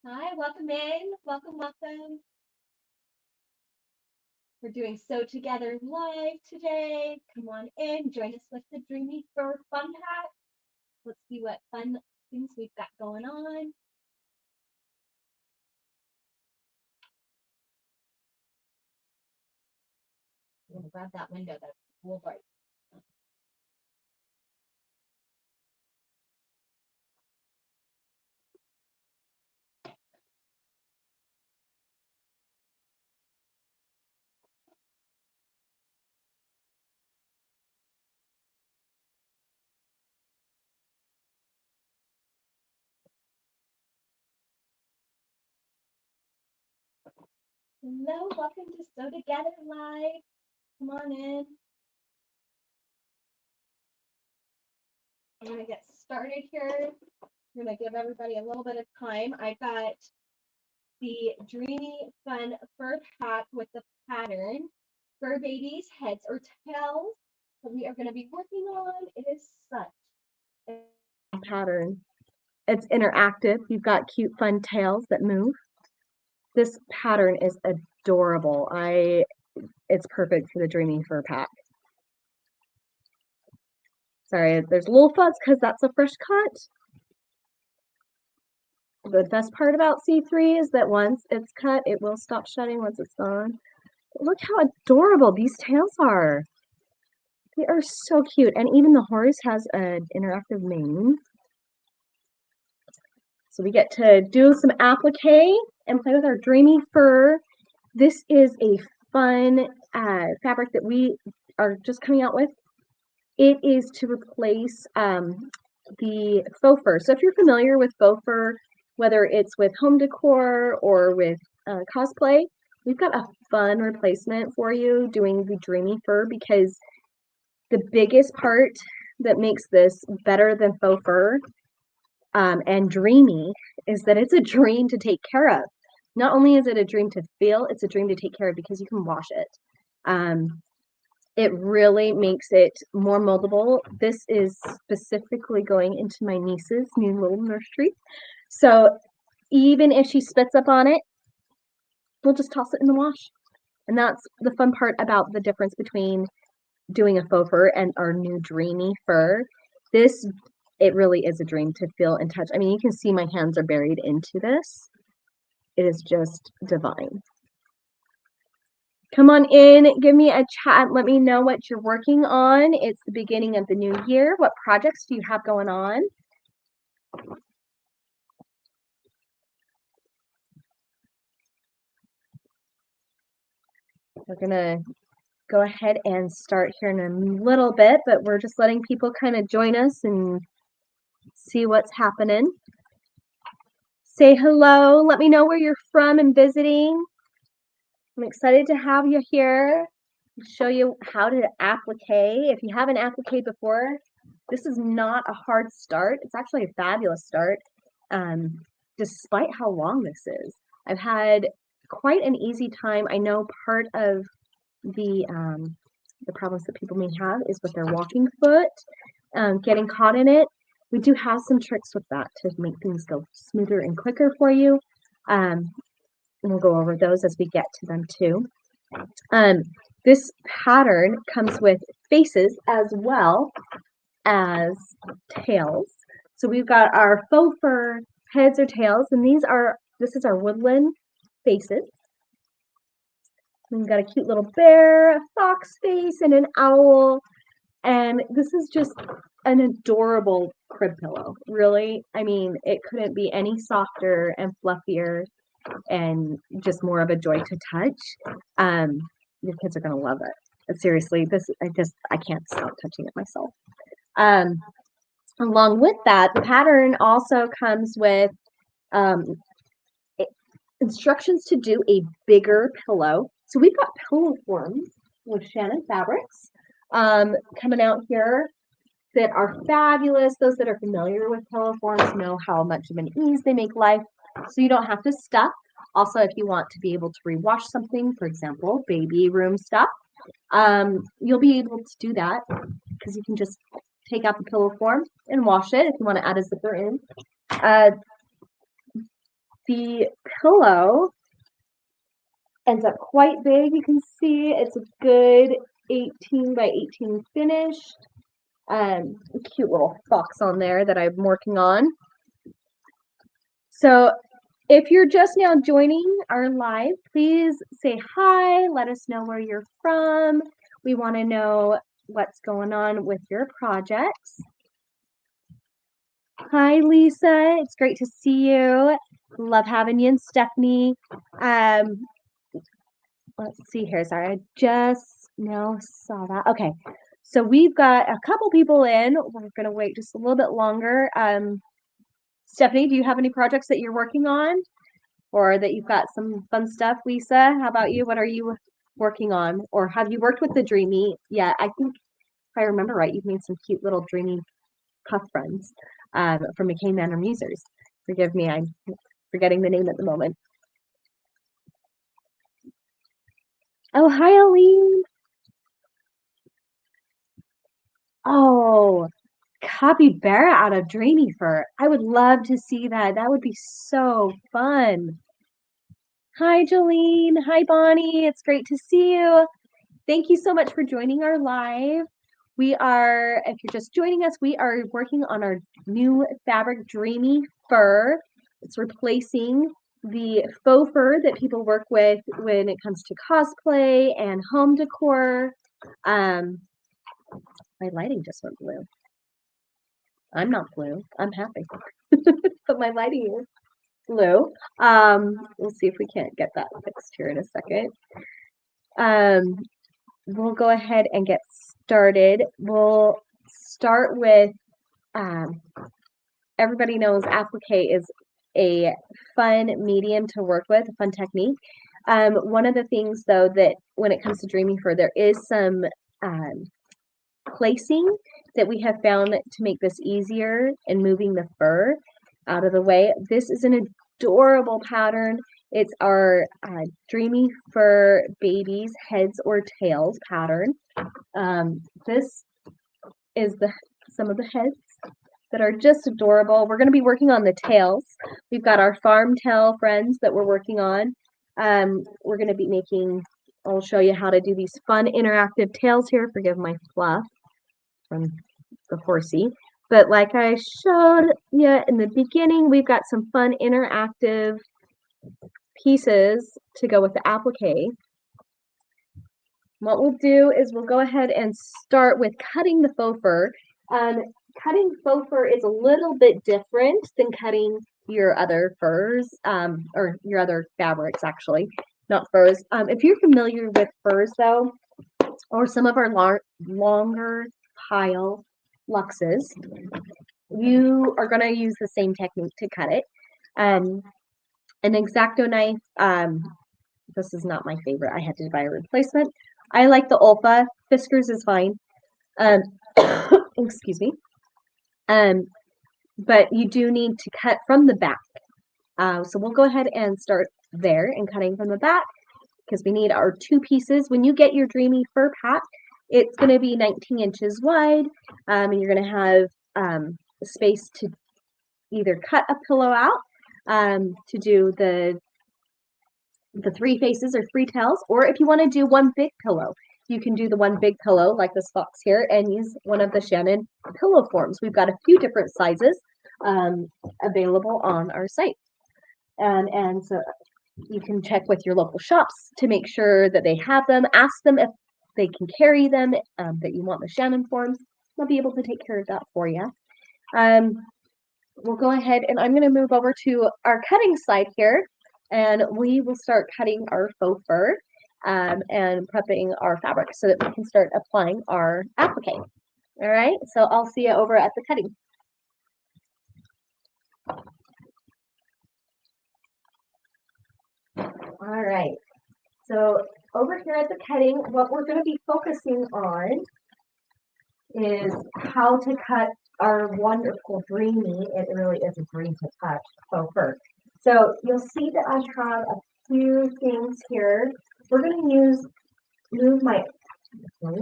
Hi, welcome in. Welcome. We're doing Sew Together live today. Come on in, join us with the Dreamy Fur Fun Pack. Let's see what fun things we've got going on. I'm gonna grab that window that's a little bright. Hello, welcome to Sew Together live. Come on in. I'm gonna get started here. I'm gonna give everybody a little bit of time. I've got the Dreamy Fun Fur Pack with the pattern Fur Babies, Heads or Tails that we are going to be working on. It is such a pattern. It's interactive. You've got cute, fun tails that move. This pattern is adorable. It's perfect for the Dreamy Fur Pack. Sorry, there's a little fuzz because that's a fresh cut. The best part about C3 is that once it's cut, it will stop shedding once it's gone. Look how adorable these tails are. They are so cute. And even the horse has an interactive mane. So we get to do some applique and play with our Dreamy Fur. This is a fun fabric that we are just coming out with. It is to replace the faux fur. So if you're familiar with faux fur, whether it's with home decor or with cosplay, we've got a fun replacement for you doing the Dreamy Fur, because the biggest part that makes this better than faux fur and dreamy is that it's a dream to take care of. Not only is it a dream to feel, it's a dream to take care of because you can wash it. It really makes it more moldable. This is specifically going into my niece's new little nursery. So even if she spits up on it, we'll just toss it in the wash. And that's the fun part about the difference between doing a faux fur and our new Dreamy Fur. It really is a dream to feel and touch. I mean, you can see my hands are buried into this. It is just divine. Come on in, give me a chat, let me know what you're working on. It's the beginning of the new year. What projects do you have going on? We're gonna go ahead and start here in a little bit, but we're just letting people kind of join us and see what's happening. Say hello, let me know where you're from and visiting. I'm excited to have you here. Show you how to applique. If you haven't appliqued before, this is not a hard start. It's actually a fabulous start, despite how long this is. I've had quite an easy time. I know part of the problems that people may have is with their walking foot, getting caught in it. We do have some tricks with that to make things go smoother and quicker for you. And we'll go over those as we get to them too. This pattern comes with faces as well as tails. So we've got our faux fur heads or tails, and this is our woodland faces. We've got a cute little bear, a fox face, and an owl. And this is just an adorable crib pillow. Really, I mean, it couldn't be any softer and fluffier and just more of a joy to touch. Your kids are going to love it. But seriously, I can't stop touching it myself. Along with that, the pattern also comes with instructions to do a bigger pillow. So we've got pillow forms with Shannon Fabrics coming out here that are fabulous. Those that are familiar with pillow forms know how much of an ease they make life, so you don't have to stuff. Also, if you want to be able to rewash something, for example, baby room stuff, you'll be able to do that because you can just take out the pillow form and wash it if you want to add a zipper in. The pillow ends up quite big. You can see it's a good 18 by 18 finished. A cute little fox on there that I'm working on. So if you're just now joining our live, please say hi. Let us know where you're from. We want to know what's going on with your projects. Hi, Lisa. It's great to see you. Love having you. And Stephanie. Let's see here. Sorry, I just now saw that. Okay. So we've got a couple people in. We're going to wait just a little bit longer. Stephanie, do you have any projects that you're working on or that you've got some fun stuff? Lisa, how about you? What are you working on? Or have you worked with the Dreamy yet? I think if I remember right, you've made some cute little Dreamy puff friends from McCain Manor Musers. Forgive me, I'm forgetting the name at the moment. Oh, hi, Aline. Oh, capybara out of Dreamy Fur. I would love to see that. That would be so fun. Hi, Jolene. Hi, Bonnie. It's great to see you. Thank you so much for joining our live. We are, if you're just joining us, we are working on our new fabric, Dreamy Fur. It's replacing the faux fur that people work with when it comes to cosplay and home decor. My lighting just went blue. I'm not blue. I'm happy. But my lighting is blue. We'll see if we can't get that fixed here in a second. We'll go ahead and get started. We'll start with, everybody knows Appliqué is a fun medium to work with, a fun technique. One of the things, though, that when it comes to Dreamy Fur, there is some placing that we have found to make this easier in moving the fur out of the way. This is an adorable pattern. It's our Dreamy Fur Babies Heads or Tails pattern. This is some of the heads that are just adorable. We're going to be working on the tails. We've got our farm tail friends that we're working on. We're going to be making, I'll show you how to do these fun interactive tails here. Forgive my fluff from the horsey. But like I showed you in the beginning, we've got some fun interactive pieces to go with the applique. What we'll do is we'll go ahead and start with cutting the faux fur. Cutting faux fur is a little bit different than cutting your other furs, or your other fabrics, actually, not furs. If you're familiar with furs, though, or some of our longer pile luxes, you are going to use the same technique to cut it. An X-Acto knife, this is not my favorite. I had to buy a replacement. I like the Olfa. Fiskars is fine. Excuse me. But you do need to cut from the back. So we'll go ahead and start there and cutting from the back because we need our two pieces. When you get your Dreamy Fur pack, it's going to be 19 inches wide, and you're going to have space to either cut a pillow out to do the three faces or three tails, or if you want to do one big pillow, you can do the one big pillow like this fox here and use one of the Shannon pillow forms. We've got a few different sizes available on our site. And so you can check with your local shops to make sure that they have them. Ask them if they can carry them, that you want the Shannon forms. They'll be able to take care of that for you. We'll go ahead and I'm going to move over to our cutting side here, and we will start cutting our faux fur and prepping our fabric so that we can start applying our applique. All right, so I'll see you over at the cutting. All right, so over here at the cutting, what we're going to be focusing on is how to cut our wonderful dreamy, it really is a dream to touch, faux fur. So you'll see that I have a few things here. We're going to move my, I'm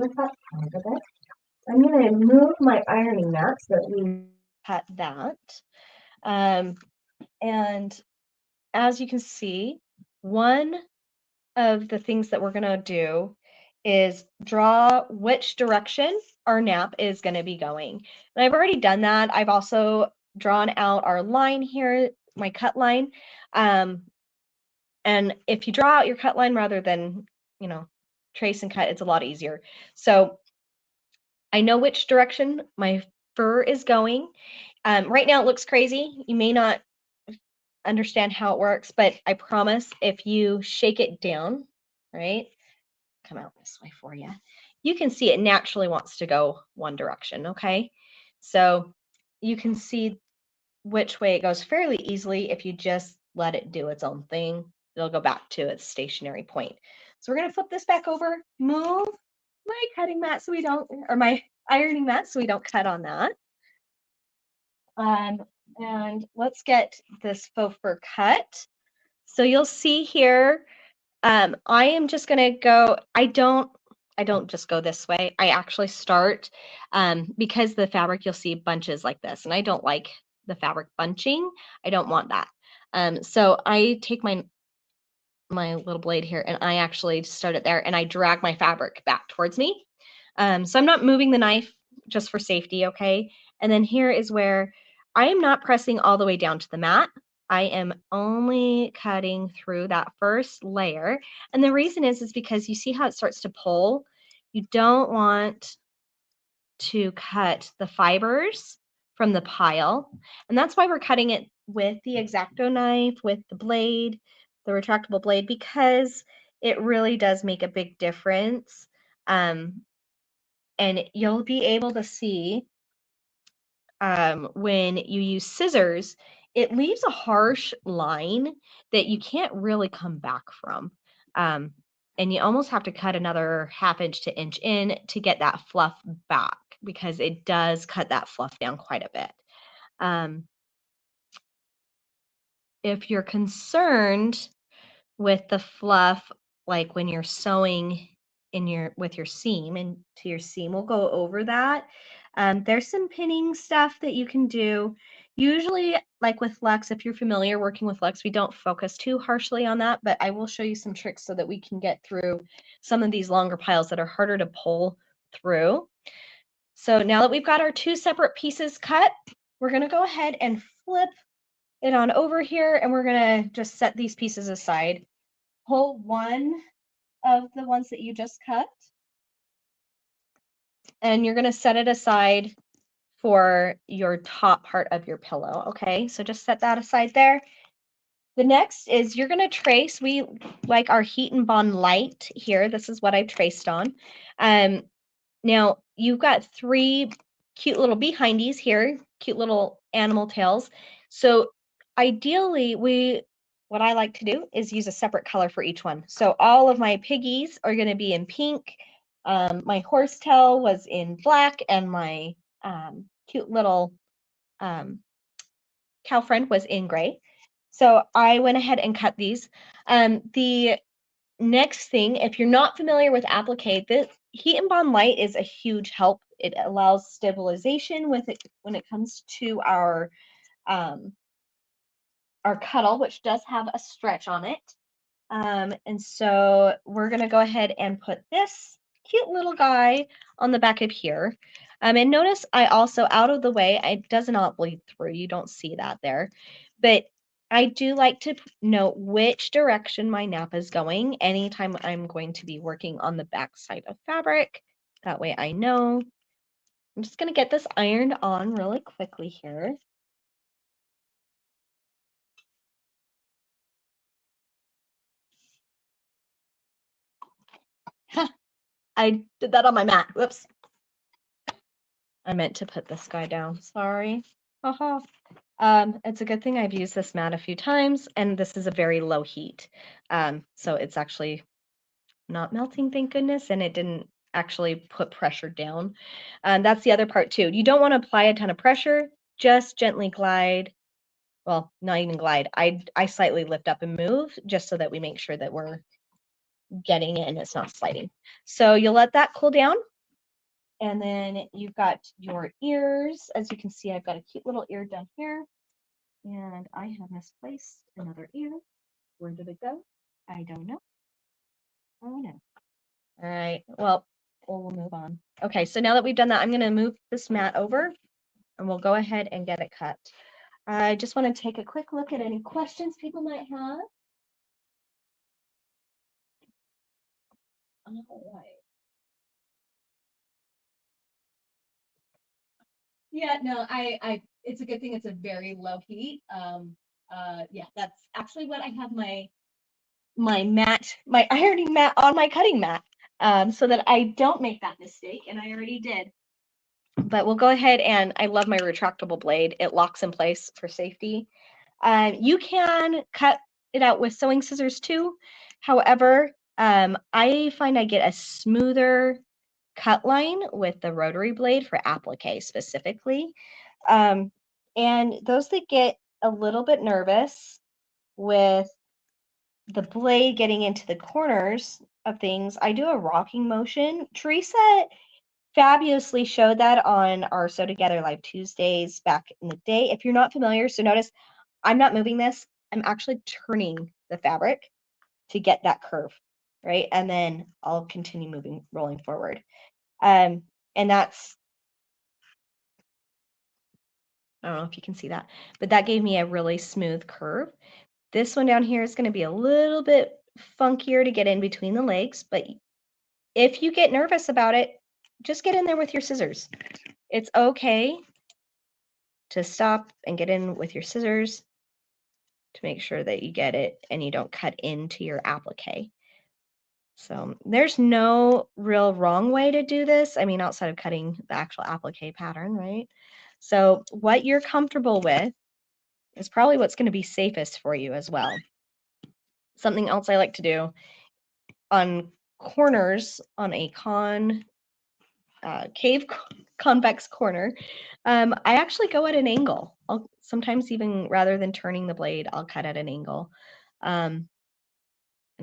going to move my ironing mat so that we cut that. And I'm going to as you can see, one of the things that we're going to do is draw which direction our nap is going to be going. And I've already done that. I've also drawn out our line here, my cut line. And if you draw out your cut line rather than, you know, trace and cut, it's a lot easier. So I know which direction my fur is going. Right now it looks crazy. You may not understand how it works, but I promise if you shake it down, right, come out this way for you, you can see it naturally wants to go one direction, okay? So you can see which way it goes fairly easily. If you just let it do its own thing, it'll go back to its stationary point. So we're going to flip this back over, move my cutting mat so we don't, or my ironing mat so we don't cut on that. And let's get this faux fur cut. So you'll see here, I am just going to go, I don't just go this way. I actually start, because the fabric, you'll see bunches like this, and I don't like the fabric bunching. I don't want that. So I take my little blade here and I actually start it there and I drag my fabric back towards me. So I'm not moving the knife just for safety, okay? And then here is where I am not pressing all the way down to the mat. I am only cutting through that first layer. And the reason is because you see how it starts to pull? You don't want to cut the fibers from the pile. And that's why we're cutting it with the X-Acto knife, with the blade, the retractable blade, because it really does make a big difference. And you'll be able to see when you use scissors, it leaves a harsh line that you can't really come back from. And you almost have to cut another 1/2 inch to inch in to get that fluff back, because it does cut that fluff down quite a bit. If you're concerned with the fluff, like when you're sewing with your seam and to your seam, we'll go over that. There's some pinning stuff that you can do. Usually, like with Lux, if you're familiar working with Lux, we don't focus too harshly on that, but I will show you some tricks so that we can get through some of these longer piles that are harder to pull through. So now that we've got our 2 separate pieces cut, we're going to go ahead and flip it on over here, and we're going to just set these pieces aside. Pull one of the ones that you just cut, and you're going to set it aside for your top part of your pillow, okay? So just set that aside there. The next is you're going to trace. We like our Heat and Bond Light here. This is what I've traced on. Now, you've got 3 cute little behindies here, cute little animal tails. So ideally, what I like to do is use a separate color for each one. So all of my piggies are going to be in pink. My horsetail was in black, and my cute little cow friend was in gray. So I went ahead and cut these. The next thing, if you're not familiar with Appliqué, the Heat and Bond Light is a huge help. It allows stabilization with it when it comes to our Cuddle, which does have a stretch on it. And so we're going to go ahead and put this cute little guy on the back of here. And notice I also, out of the way, it does not bleed through. You don't see that there. But I do like to note which direction my nap is going anytime I'm going to be working on the back side of fabric. That way I know. I'm just going to get this ironed on really quickly here. I did that on my mat. Whoops. I meant to put this guy down. Sorry. Haha. It's a good thing I've used this mat a few times, and this is a very low heat. So it's actually not melting, thank goodness, and it didn't actually put pressure down. That's the other part too. You don't want to apply a ton of pressure, just gently glide. Well, not even glide. I slightly lift up and move just so that we make sure that we're getting in, it's not sliding. So you'll let that cool down. And then you've got your ears. As you can see, I've got a cute little ear down here. And I have misplaced another ear. Where did it go? I don't know. Oh no. All right, well, we'll move on. Okay, so now that we've done that, I'm gonna move this mat over and we'll go ahead and get it cut. I just want to take a quick look at any questions people might have. All right. Yeah, no, it's a good thing it's a very low heat. Yeah, that's actually what I have my mat, my ironing mat on my cutting mat, so that I don't make that mistake, and I already did. But we'll go ahead, and I love my retractable blade. It locks in place for safety. You can cut it out with sewing scissors too. However, I find I get a smoother cut line with the rotary blade for applique specifically. And those that get a little bit nervous with the blade getting into the corners of things, I do a rocking motion. Teresa fabulously showed that on our Sew Together Live Tuesdays back in the day. If you're not familiar, so notice I'm not moving this. I'm actually turning the fabric to get that curve, right? And then I'll continue rolling forward. And that's, I don't know if you can see that, but that gave me a really smooth curve. This one down here is going to be a little bit funkier to get in between the legs, but if you get nervous about it, just get in there with your scissors. It's okay to stop and get in with your scissors to make sure that you get it and you don't cut into your applique. So there's no real wrong way to do this. I mean, outside of cutting the actual applique pattern, right? So what you're comfortable with is probably what's going to be safest for you as well. Something else I like to do on corners on a convex corner, I actually go at an angle. I'll sometimes, even rather than turning the blade, I'll cut at an angle. And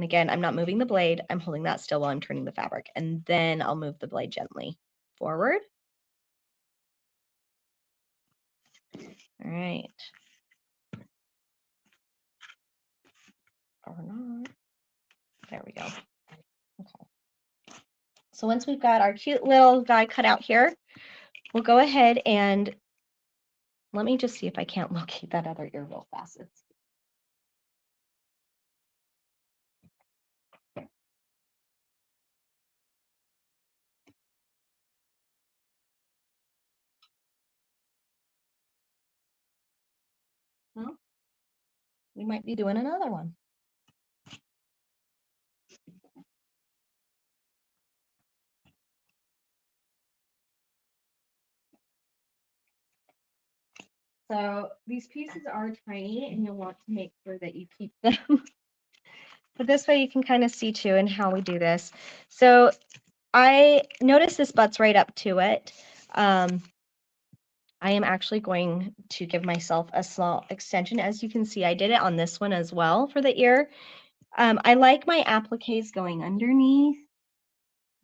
again, I'm not moving the blade. I'm holding that still while I'm turning the fabric. And then I'll move the blade gently forward. All right. Or not. There we go. Okay. So once we've got our cute little guy cut out here, we'll go ahead and let me just see if I can't locate that other ear real fast. Well, we might be doing another one. So these pieces are tiny and you'll want to make sure that you keep them. But this way you can kind of see too in how we do this. So I notice this butts right up to it. I am actually going to give myself a small extension. As you can see, I did it on this one as well for the ear. I like my appliques going underneath.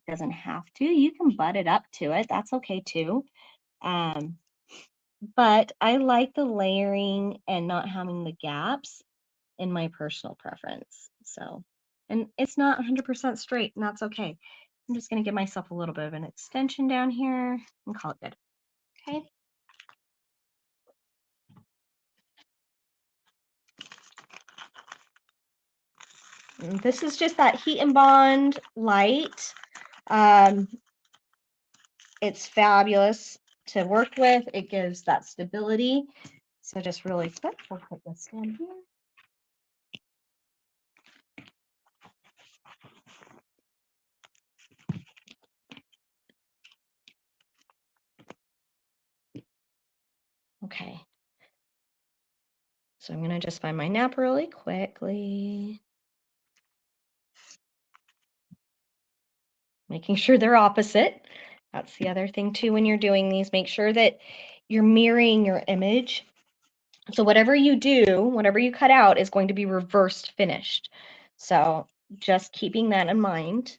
It doesn't have to. You can butt it up to it. That's okay too. But I like the layering and not having the gaps in my personal preference. So, and it's not 100% straight, and that's okay. I'm just going to give myself a little bit of an extension down here and call it good. Okay. And this is just that Heat and Bond light. It's fabulous to work with. It gives that stability. So just really quick, we'll put this down here. Okay. So I'm going to just find my nap really quickly. Making sure they're opposite. That's the other thing too when you're doing these. Make sure that you're mirroring your image. So whatever you do, whatever you cut out is going to be reversed finished. So just keeping that in mind.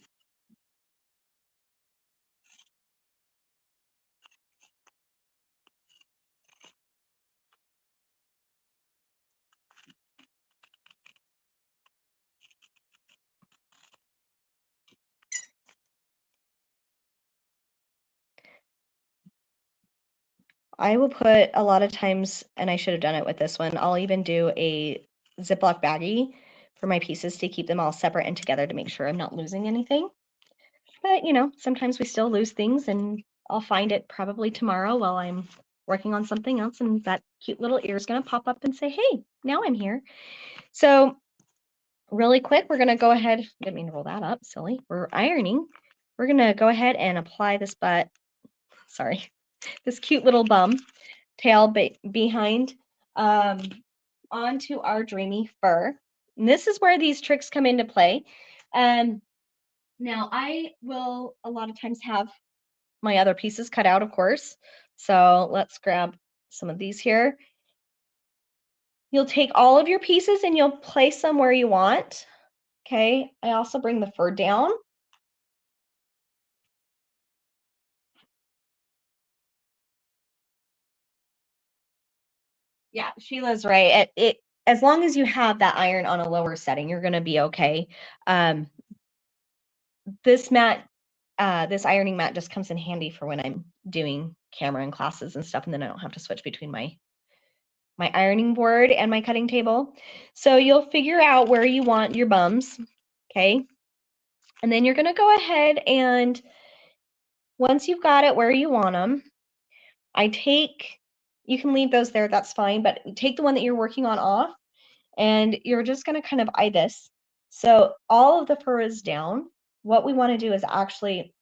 I will put a lot of times, and I should have done it with this one, I'll even do a Ziploc baggie for my pieces to keep them all separate and together to make sure I'm not losing anything. But, you know, sometimes we still lose things, and I'll find it probably tomorrow while I'm working on something else, and that cute little ear is going to pop up and say, hey, now I'm here. So really quick, we're going to go ahead, didn't mean to roll that up, silly. We're ironing. We're going to go ahead and apply this this cute little bum tail behind onto our Dreamy Fur. And this is where these tricks come into play. Now I will a lot of times have my other pieces cut out, of course. So let's grab some of these here. You'll take all of your pieces and you'll place them where you want. Okay, I also bring the fur down. Yeah, Sheila's right. As long as you have that iron on a lower setting, you're going to be okay. This ironing mat just comes in handy for when I'm doing camera and classes and stuff, and then I don't have to switch between my ironing board and my cutting table. So you'll figure out where you want your bums, okay? And then you're going to go ahead and once you've got it where you want them, you can leave those there, that's fine, but take the one that you're working on off, and you're just going to kind of eye this. So all of the fur is down. What we want to do is actually,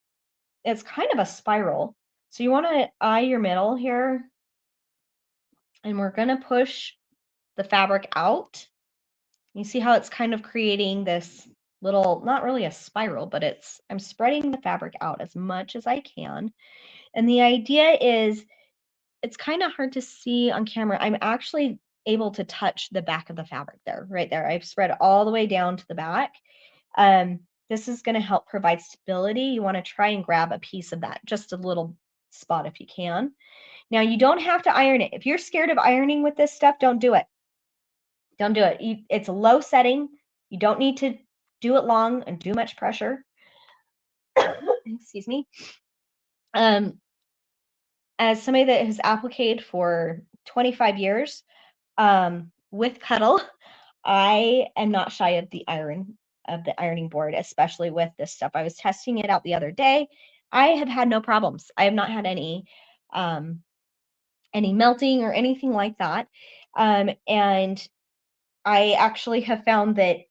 it's kind of a spiral. So you want to eye your middle here, and we're going to push the fabric out. You see how it's kind of creating this little, not really a spiral, but I'm spreading the fabric out as much as I can. And the idea is, it's kind of hard to see on camera. I'm actually able to touch the back of the fabric there, right there. I've spread all the way down to the back. This is going to help provide stability. You want to try and grab a piece of that, just a little spot if you can. Now, you don't have to iron it. If you're scared of ironing with this stuff, don't do it. Don't do it. It's a low setting. You don't need to do it long and do much pressure. Excuse me. As somebody that has appliqued for 25 years with Cuddle, I am not shy of the ironing board, especially with this stuff. I was testing it out the other day. I have had no problems. I have not had any melting or anything like that. And I actually have found that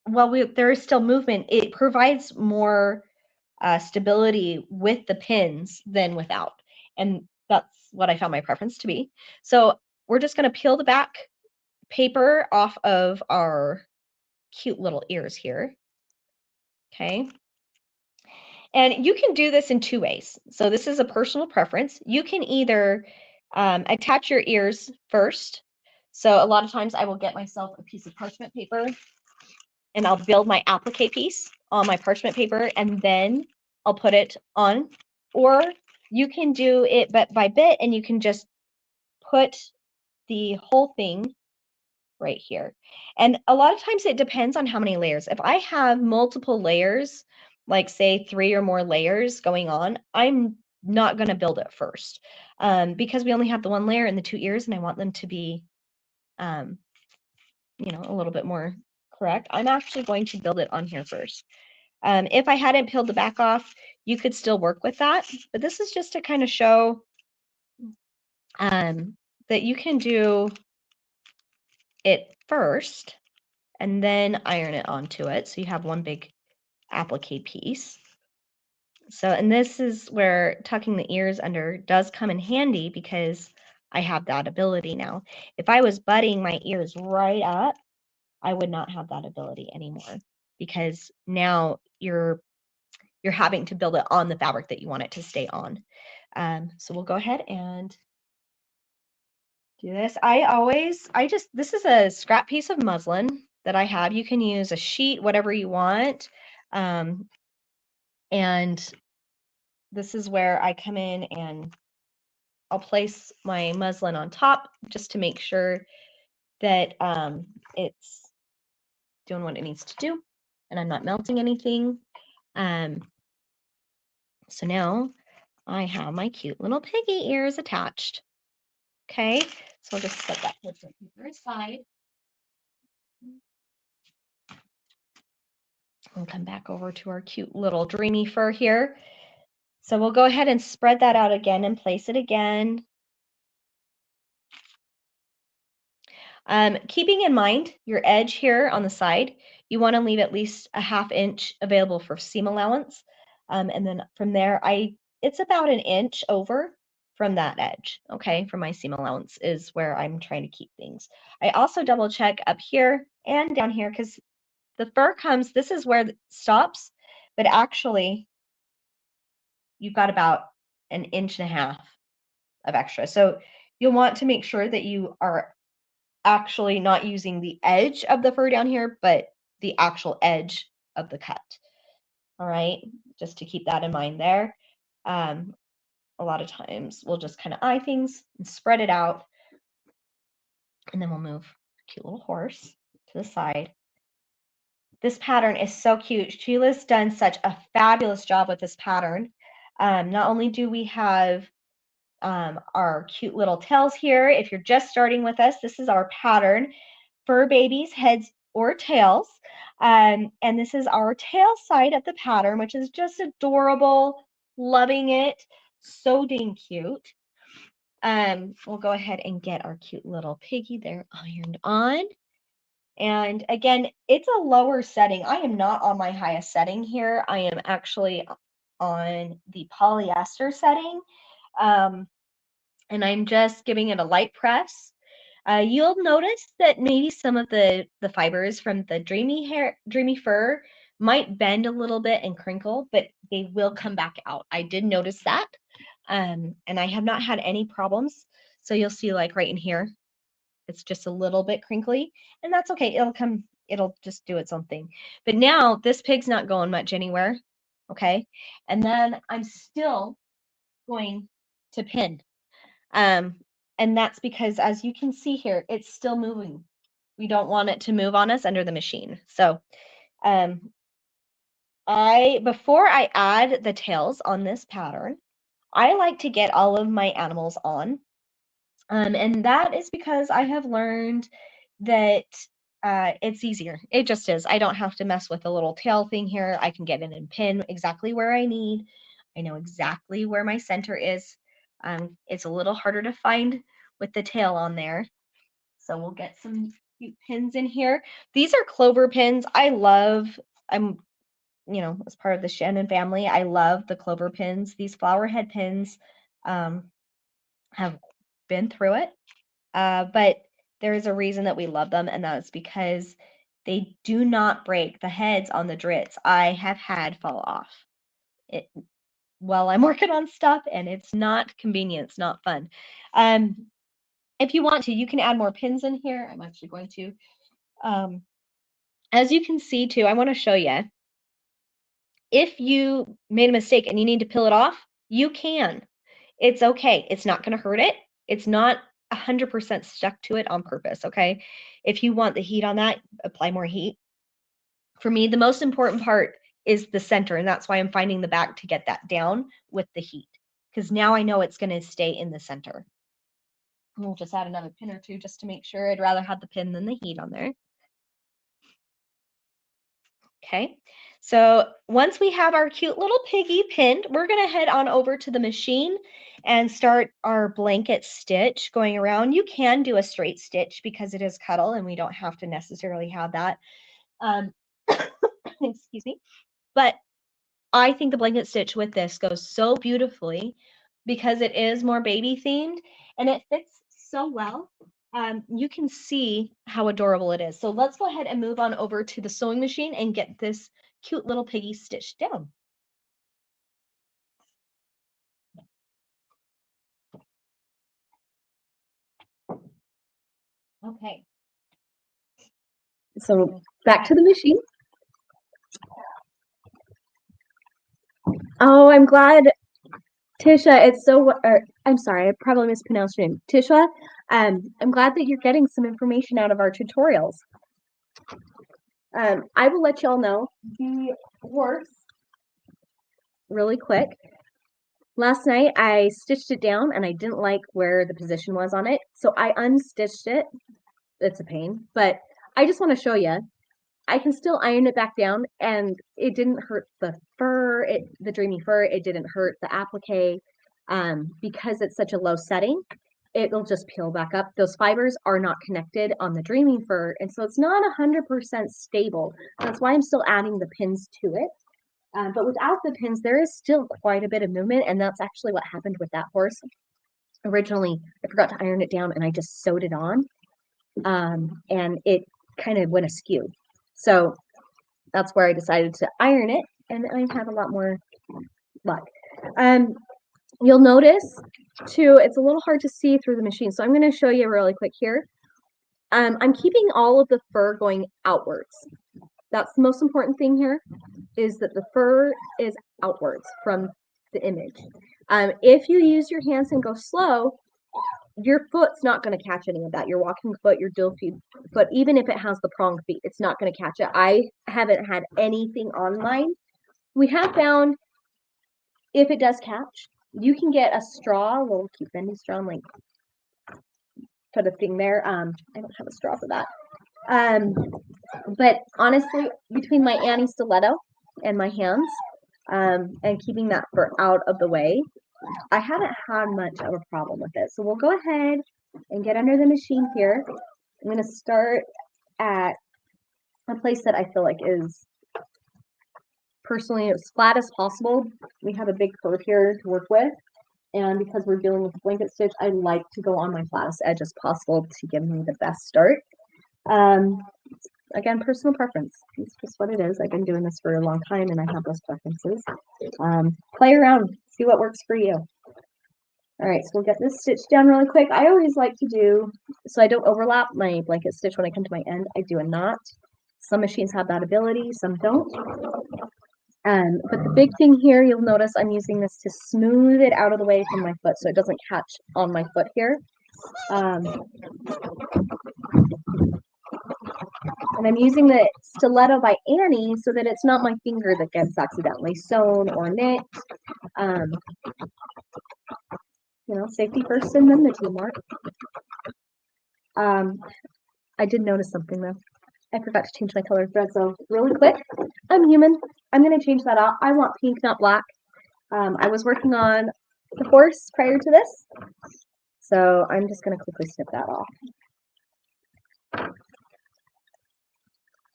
while there is still movement, it provides more stability with the pins than without. And that's what I found my preference to be. So we're just going to peel the back paper off of our cute little ears here. Okay. And you can do this in two ways. So this is a personal preference. You can either attach your ears first. So a lot of times I will get myself a piece of parchment paper and I'll build my applique piece on my parchment paper, and then I'll put it on. Or you can do it bit by bit, and you can just put the whole thing right here. And a lot of times it depends on how many layers. If I have multiple layers, like say 3 or more layers going on, I'm not going to build it first because we only have the one layer and the 2 ears, and I want them to be, you know, a little bit more correct. I'm actually going to build it on here first. If I hadn't peeled the back off, you could still work with that, but this is just to kind of show that you can do it first and then iron it onto it. So you have one big applique piece. So, and this is where tucking the ears under does come in handy because I have that ability now. If I was butting my ears right up, I would not have that ability anymore because now you're having to build it on the fabric that you want it to stay on. So we'll go ahead and do this. This is a scrap piece of muslin that I have. You can use a sheet, whatever you want. And this is where I come in and I'll place my muslin on top just to make sure that it's doing what it needs to do and I'm not melting anything. So now I have my cute little piggy ears attached. Okay, so we'll just set that paper aside. We'll come back over to our cute little dreamy fur here. So we'll go ahead and spread that out again and place it again. Keeping in mind your edge here on the side, you want to leave at least a 1/2 inch available for seam allowance. And then from there, it's about an inch over from that edge, okay? From my seam allowance is where I'm trying to keep things. I also double check up here and down here because the fur comes, this is where it stops, but actually you've got about an 1.5 inches of extra. So you'll want to make sure that you are actually not using the edge of the fur down here, but the actual edge of the cut. All right, just to keep that in mind there. A lot of times we'll just kind of eye things and spread it out. And then we'll move a cute little horse to the side. This pattern is so cute. Sheila's done such a fabulous job with this pattern. Not only do we have our cute little tails here. If you're just starting with us, this is our pattern, fur babies, heads or tails. And this is our tail side of the pattern, which is just adorable, loving it, so dang cute. We'll go ahead and get our cute little piggy there ironed on. And again, it's a lower setting. I am not on my highest setting here. I am actually on the polyester setting. And I'm just giving it a light press. You'll notice that maybe some of the fibers from the dreamy fur might bend a little bit and crinkle, but they will come back out. I did notice that, and I have not had any problems. So you'll see like right in here, it's just a little bit crinkly, and that's okay. It'll just do its own thing. But now this pig's not going much anywhere, okay? And then I'm still going to pin. And that's because, as you can see here, it's still moving. We don't want it to move on us under the machine. So before I add the tails on this pattern, I like to get all of my animals on. And that is because I have learned that it's easier. It just is. I don't have to mess with the little tail thing here. I can get in and pin exactly where I need. I know exactly where my center is. It's a little harder to find with the tail on there. So we'll get some cute pins in here. These are clover pins. I'm, as part of the Shannon family, I love the clover pins. These flower head pins have been through it, but there is a reason that we love them, and that's because they do not break. The heads on the drits I have had fall off while I'm working on stuff, and it's not convenient. It's not fun. If you want to, you can add more pins in here. I'm actually going to. As you can see too, I want to show you. If you made a mistake and you need to peel it off, you can. It's okay. It's not going to hurt it. It's not 100% stuck to it on purpose, okay? If you want the heat on that, apply more heat. For me, the most important part is the center, and that's why I'm finding the back to get that down with the heat, because now I know it's going to stay in the center. And we'll just add another pin or two just to make sure. I'd rather have the pin than the heat on there. Okay, so once we have our cute little piggy pinned, we're going to head on over to the machine and start our blanket stitch going around. You can do a straight stitch because it is Cuddle and we don't have to necessarily have that. Excuse me. But I think the blanket stitch with this goes so beautifully because it is more baby themed and it fits so well. You can see how adorable it is. So let's go ahead and move on over to the sewing machine and get this cute little piggy stitched down. Okay. So back to the machine. Oh, I'm glad, Tisha. It's so. I'm sorry, I probably mispronounced your name, Tisha. I'm glad that you're getting some information out of our tutorials. I will let y'all know the horse really quick. Last night I stitched it down and I didn't like where the position was on it, so I unstitched it. It's a pain, but I just want to show you. I can still iron it back down and it didn't hurt the fur, the Dreamy Fur, it didn't hurt the applique, because it's such a low setting, it'll just peel back up. Those fibers are not connected on the Dreamy Fur, and so it's not 100% stable. That's why I'm still adding the pins to it. But without the pins, there is still quite a bit of movement, and that's actually what happened with that horse. Originally, I forgot to iron it down, and I just sewed it on, and it kind of went askew. So that's where I decided to iron it, and I have a lot more luck. You'll notice, too, it's a little hard to see through the machine, so I'm going to show you really quick here. I'm keeping all of the fur going outwards. That's the most important thing here, is that the fur is outwards from the image. If you use your hands and go slow, your foot's not going to catch any of that. Your walking foot, your dual feet foot, even if it has the prong feet, it's not going to catch it. I haven't had anything on mine. We have found if it does catch, you can get a straw, a little cute bendy straw, and like put a thing there. I don't have a straw for that. But honestly, between my Annie stiletto and my hands, and keeping that fur out of the way, I haven't had much of a problem with it. So we'll go ahead and get under the machine here. I'm going to start at a place that I feel like is personally as flat as possible. We have a big curve here to work with. And because we're dealing with a blanket stitch, I like to go on my flattest edge as possible to give me the best start. Again, personal preference. It's just what it is. I've been doing this for a long time and I have those preferences. Play around, see what works for you. All right, so we'll get this stitch down really quick. I always like to do, so I don't overlap my blanket stitch when I come to my end, I do a knot. Some machines have that ability, some don't. But the big thing here, you'll notice I'm using this to smooth it out of the way from my foot so it doesn't catch on my foot here. And I'm using the stiletto by Annie so that it's not my finger that gets accidentally sewn or knit. You know, safety first and then the teamwork. I did notice something though. I forgot to change my color thread, so really quick, I'm human. I'm going to change that out. I want pink, not black. I was working on the horse prior to this, so I'm just going to quickly snip that off.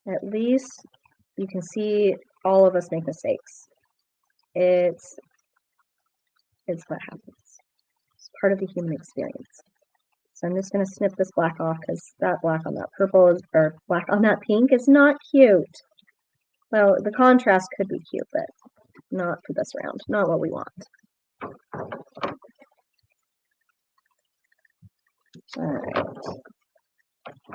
At least you can see all of us make mistakes. It's what happens. It's part of the human experience. So I'm just going to snip this black off because that black on that purple is, or black on that pink is not cute. Well, the contrast could be cute, but not for this round. Not what we want. All right.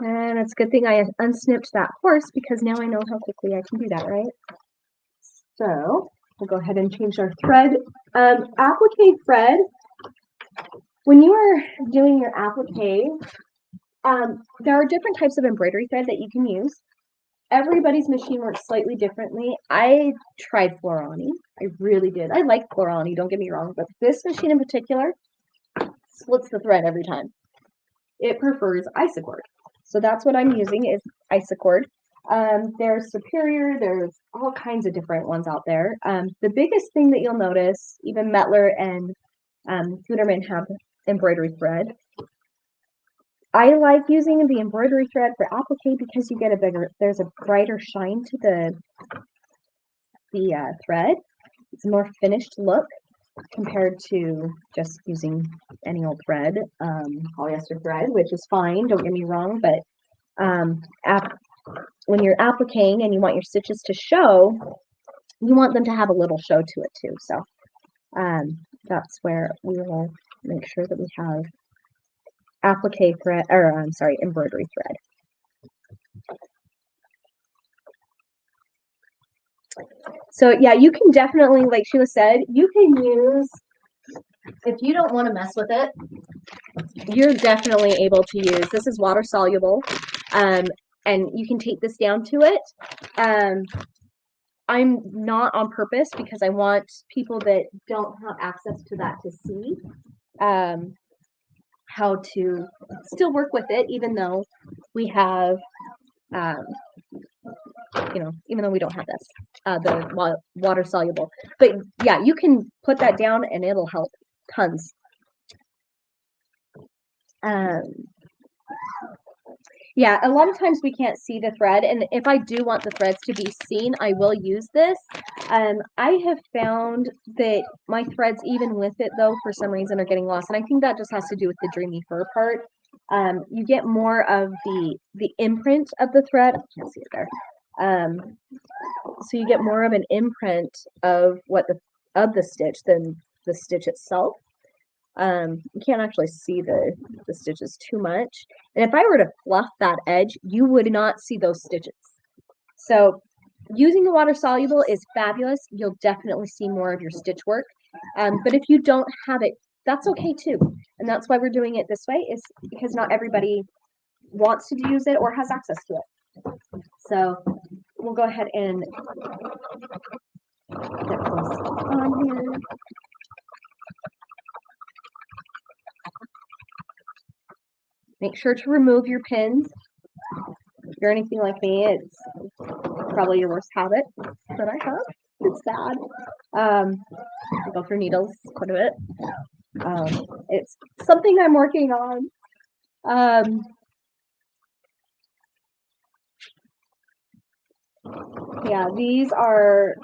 And it's a good thing I unsnipped that horse because now I know how quickly I can do that, right? So we'll go ahead and change our thread. Applique thread. When you are doing your applique, there are different types of embroidery thread that you can use. Everybody's machine works slightly differently. I tried Florani. I really did. I like Florani, don't get me wrong, but this machine in particular splits the thread every time. It prefers Isacord. So that's what I'm using is Isacord. There's Superior, there's all kinds of different ones out there. The biggest thing that you'll notice, even Mettler and Gutermann have embroidery thread. I like using the embroidery thread for applique because you get there's a brighter shine to the thread. It's a more finished look compared to just using any old thread, polyester thread, which is fine, don't get me wrong, but when you're appliquing and you want your stitches to show, you want them to have a little show to it too. So that's where we will make sure that we have applique thread, or I'm sorry, embroidery thread. So yeah, you can definitely, like Sheila said, you can use, if you don't want to mess with it, you're definitely able to use, this is water soluble, and you can take this down to it, I'm not on purpose because I want people that don't have access to that to see how to still work with it, even though we have, even though we don't have this, the water soluble. But yeah, you can put that down and it'll help tons. Yeah, a lot of times we can't see the thread, and if I do want the threads to be seen, I will use this. I have found that my threads, even with it though, for some reason are getting lost, and I think that just has to do with the dreamy fur part. You get more of the imprint of the thread. I can't see it there. So you get more of an imprint of the stitch than the stitch itself. You can't actually see the stitches too much. And if I were to fluff that edge, you would not see those stitches. So using the water soluble is fabulous. You'll definitely see more of your stitch work. But if you don't have it, that's okay too. And that's why we're doing it this way, is because not everybody wants to use it or has access to it. So we'll go ahead and get this on here. Make sure to remove your pins. If you're anything like me, it's probably your worst habit that I have. It's sad. I go through needles quite a bit. It's something I'm working on. Yeah, these are,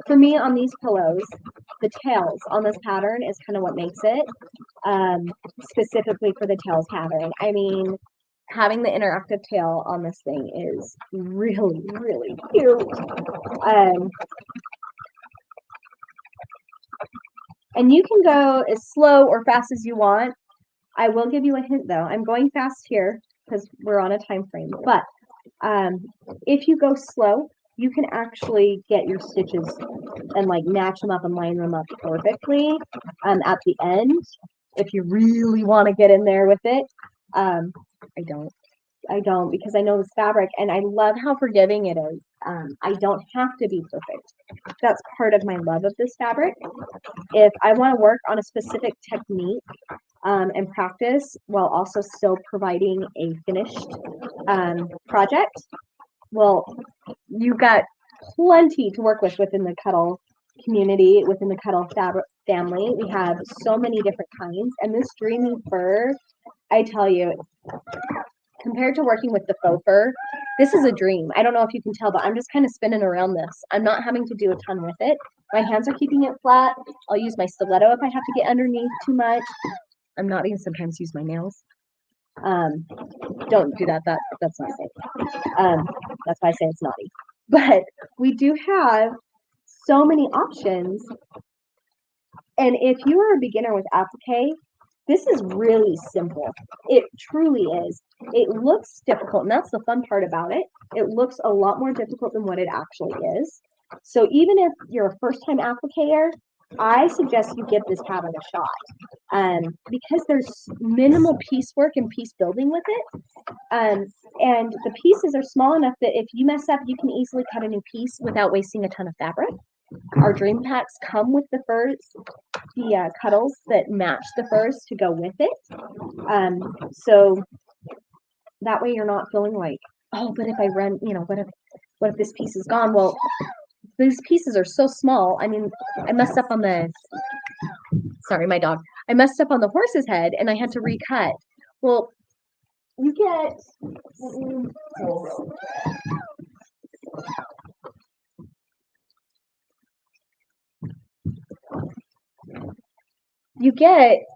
for me on these pillows, the tails on this pattern is kind of what makes it, specifically for the tails pattern. I mean, having the interactive tail on this thing is really, really cute. And you can go as slow or fast as you want. I will give you a hint though. I'm going fast here because we're on a time frame. But if you go slow, you can actually get your stitches and like match them up and line them up perfectly at the end. If you really want to get in there with it. I don't because I know this fabric and I love how forgiving it is. I don't have to be perfect. That's part of my love of this fabric. If I want to work on a specific technique and practice while also still providing a finished project, well, you've got plenty to work with within the Cuddle community, within the Cuddle fabric family. We have so many different kinds, and this Dreamy Fur, I tell you, compared to working with the faux fur, this is a dream. I don't know if you can tell, but I'm just kind of spinning around this. I'm not having to do a ton with it. My hands are keeping it flat. I'll use my stiletto if I have to get underneath too much. I'm not even sometimes use my nails. Don't do that. That's not safe. That's why I say it's naughty. But we do have so many options. And if you are a beginner with applique, this is really simple. It truly is. It looks difficult, and that's the fun part about it. It looks a lot more difficult than what it actually is. So even if you're a first-time appliquer, I suggest you give this pattern a shot because there's minimal piecework and piece building with it. And the pieces are small enough that if you mess up, you can easily cut a new piece without wasting a ton of fabric. Our dream packs come with the furs, the cuddles that match the furs to go with it. So that way you're not feeling like, oh, but if I run, what if this piece is gone? Well, these pieces are so small. I mean, I messed up on sorry, my dog. I messed up on the horse's head and I had to recut. Well, you get,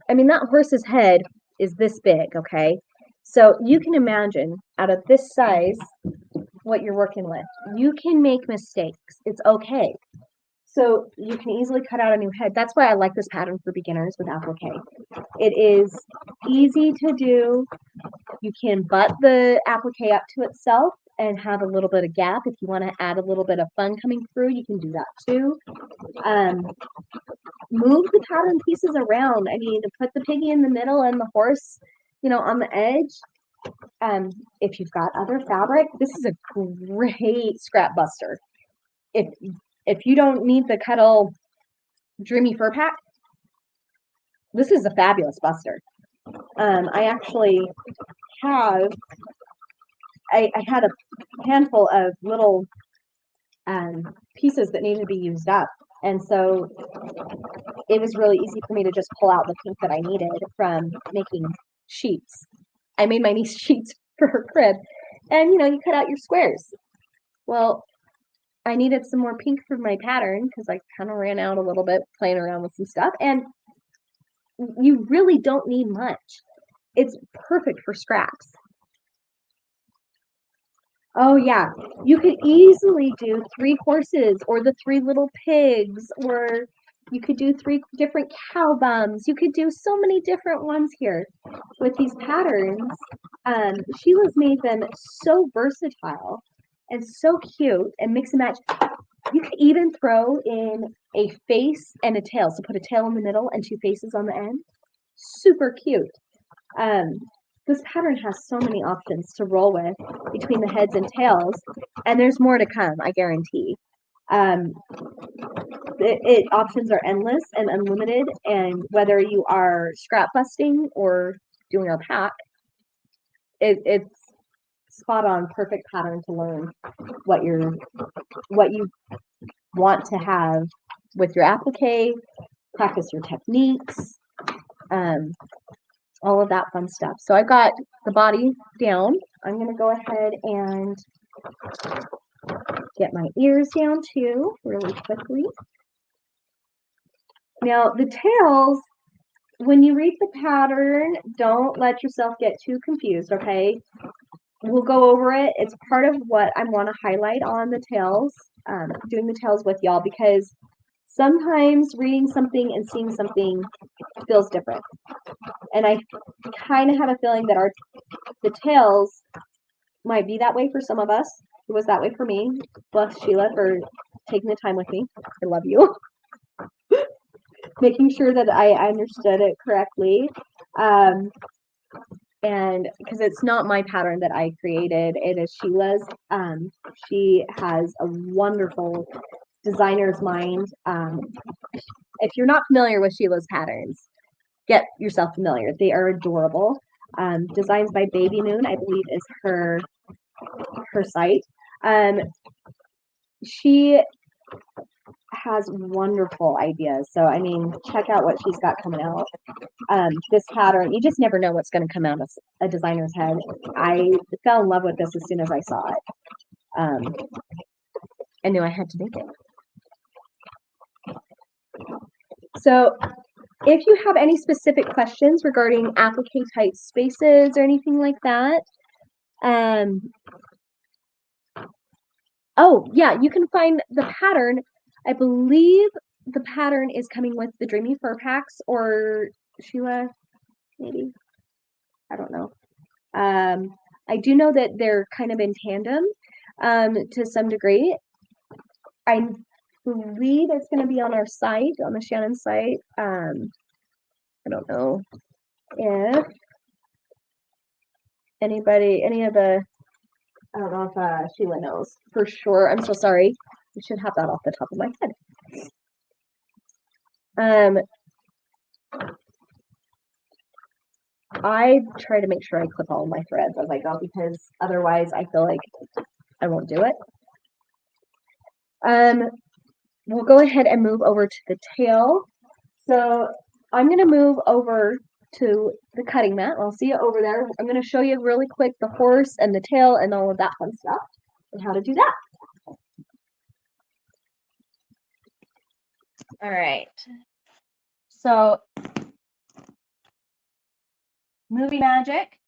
I mean, that horse's head is this big, okay? So you can imagine out of this size what you're working with. You can make mistakes. It's okay. So you can easily cut out a new head. That's why I like this pattern for beginners with applique. It is easy to do. You can butt the applique up to itself and have a little bit of gap. If you want to add a little bit of fun coming through, you can do that too. Move the pattern pieces around. I mean, put the piggy in the middle and the horse, on the edge. If you've got other fabric, this is a great scrap buster. if you don't need the Cuddle Dreamy Fur Pack, this is a fabulous buster. I actually have I had a handful of little pieces that needed to be used up, and so it was really easy for me to just pull out the pink that I needed from making sheets. I made my niece sheets for her crib, and you cut out your squares. Well, I needed some more pink for my pattern because I kind of ran out a little bit playing around with some stuff, and you really don't need much. It's perfect for scraps. Oh yeah, you could easily do 3 horses or the 3 little pigs, or you could do 3 different cow bums. You could do so many different ones here with these patterns. Sheila's made them so versatile and so cute and mix and match. You could even throw in a face and a tail. So put a tail in the middle and 2 faces on the end. Super cute. This pattern has so many options to roll with between the heads and tails, and there's more to come, I guarantee. Options are endless and unlimited, and whether you are scrap busting or doing a pack, it's spot on, perfect pattern to learn what you want to have with your applique, practice your techniques, all of that fun stuff. So I've got the body down. I'm going to go ahead and get my ears down too, really quickly. Now the tails, when you read the pattern, don't let yourself get too confused, okay? We'll go over it. It's part of what I want to highlight on the tails, doing the tails with y'all, because sometimes reading something and seeing something feels different. And I kind of have a feeling that the tails might be that way for some of us. It was that way for me. Bless Sheila for taking the time with me. I love you. Making sure that I understood it correctly. And because it's not my pattern that I created, it is Sheila's. She has a wonderful designer's mind. If you're not familiar with Sheila's patterns, get yourself familiar. They are adorable. Designs by Baby Moon, I believe, is her site. She has wonderful ideas. So, I mean, check out what she's got coming out. This pattern, you just never know what's going to come out of a designer's head. I fell in love with this as soon as I saw it. I knew I had to make it. So, if you have any specific questions regarding applique type spaces or anything like that, oh yeah, you can find the pattern. I believe the pattern is coming with the Dreamy Fur Packs, or Sheila, maybe. I don't know. I do know that they're kind of in tandem to some degree. I believe it's going to be on our site, on the Shannon site. I don't know if any of the, I don't know if Sheila knows for sure. I'm so sorry. I should have that off the top of my head. I try to make sure I clip all of my threads as I go, because otherwise I feel like I won't do it. We'll go ahead and move over to the tail. So I'm going to move over to the cutting mat. I'll see you over there. I'm going to show you really quick the horse and the tail and all of that fun stuff and how to do that. All right. So movie magic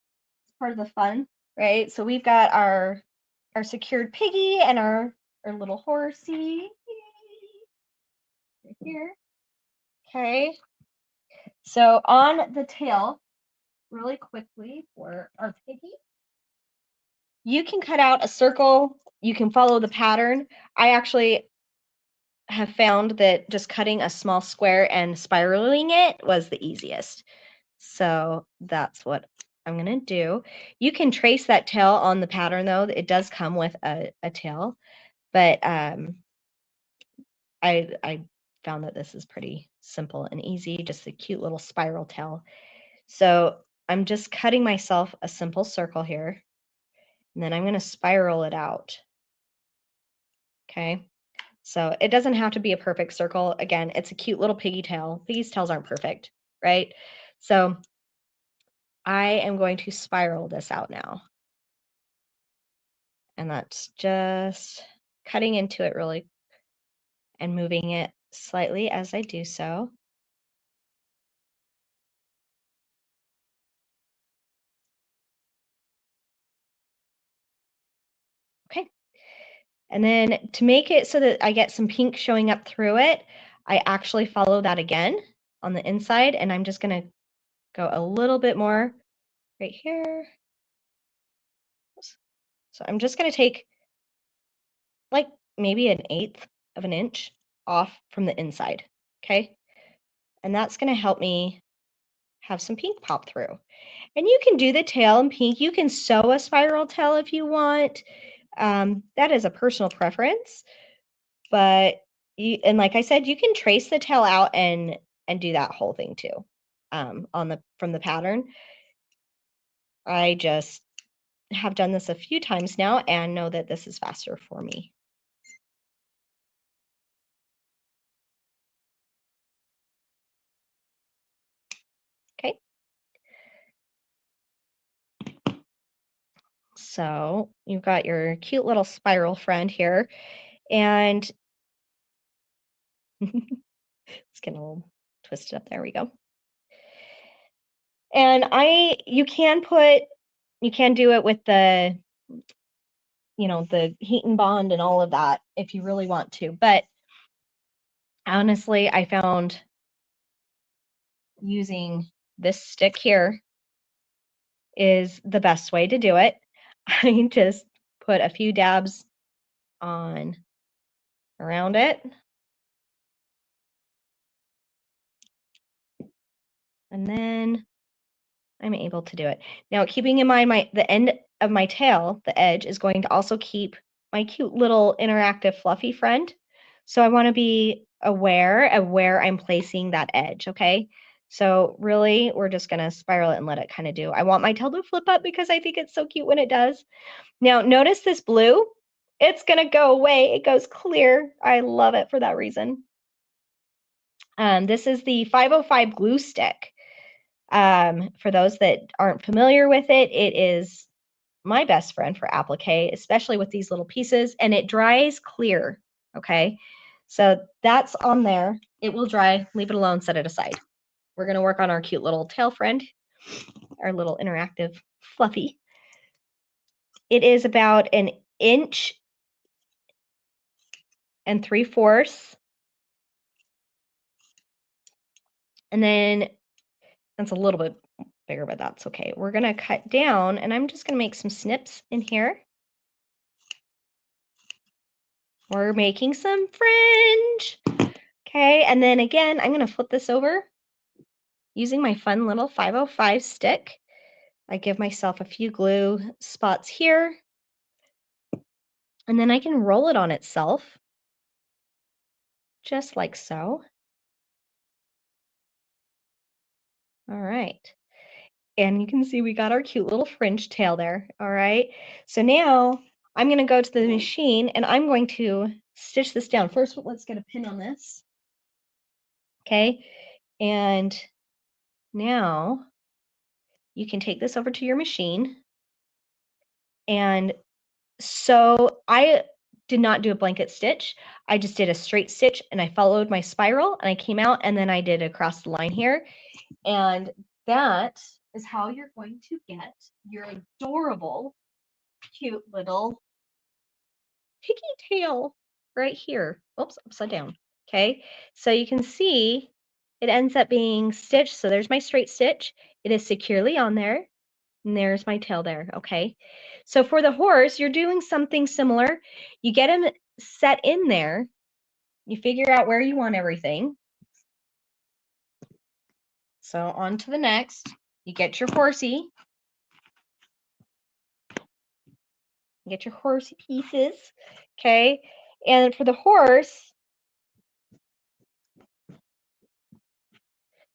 is part of the fun, right? So we've got our secured piggy and our little horsey right here. Okay. So on the tail, really quickly for our piggy, you can cut out a circle. You can follow the pattern. I actually have found that just cutting a small square and spiraling it was the easiest. So that's what I'm going to do. You can trace that tail on the pattern, though. It does come with a tail, but I found that this is pretty simple and easy, just a cute little spiral tail. So I'm just cutting myself a simple circle here, and then I'm going to spiral it out. Okay. So it doesn't have to be a perfect circle. Again, it's a cute little piggy tail. Piggy's tails aren't perfect, right? So I am going to spiral this out now. And that's just cutting into it really and moving it slightly as I do so. Okay. And then to make it so that I get some pink showing up through it, I actually follow that again on the inside, and I'm just going to go a little bit more right here. So I'm just going to take like maybe 1/8 of an inch off from the inside, okay? And that's going to help me have some pink pop through. And you can do the tail in pink. You can sew a spiral tail if you want. That is a personal preference, but and like I said, you can trace the tail out and do that whole thing too. From the pattern. I just have done this a few times now and know that this is faster for me. Okay. So you've got your cute little spiral friend here, and it's getting a little twisted up. There we go. And you can do it with the, the heat and bond and all of that if you really want to. But honestly, I found using this stick here is the best way to do it. I just put a few dabs on around it. And then I'm able to do it. Now, keeping in mind the end of my tail, the edge, is going to also keep my cute little interactive fluffy friend. So I want to be aware of where I'm placing that edge, okay? So really, we're just going to spiral it and let it kind of do. I want my tail to flip up because I think it's so cute when it does. Now, notice this blue. It's going to go away. It goes clear. I love it for that reason. This is the 505 glue stick. For those that aren't familiar with it, it is my best friend for applique, especially with these little pieces, and it dries clear, okay? So that's on there. It will dry. Leave it alone. Set it aside. We're going to work on our cute little tail friend, our little interactive fluffy. It is about 1 3/4 inches. And then that's a little bit bigger, but that's okay. We're going to cut down, and I'm just going to make some snips in here. We're making some fringe. Okay, and then again, I'm going to flip this over using my fun little 505 stick. I give myself a few glue spots here, and then I can roll it on itself, just like so. All right. And you can see we got our cute little fringe tail there. All right. So now I'm going to go to the machine and I'm going to stitch this down. First, let's get a pin on this. Okay. And now you can take this over to your machine. And so I did not do a blanket stitch. I just did a straight stitch and I followed my spiral and I came out and then I did across the line here. And that is how you're going to get your adorable, cute little piggy tail right here. Oops, upside down. Okay, so you can see it ends up being stitched. So there's my straight stitch. It is securely on there. And there's my tail there, okay? So for the horse, you're doing something similar. You get him set in there. You figure out where you want everything. So on to the next. You get your horsey. You get your horsey pieces, okay? And for the horse,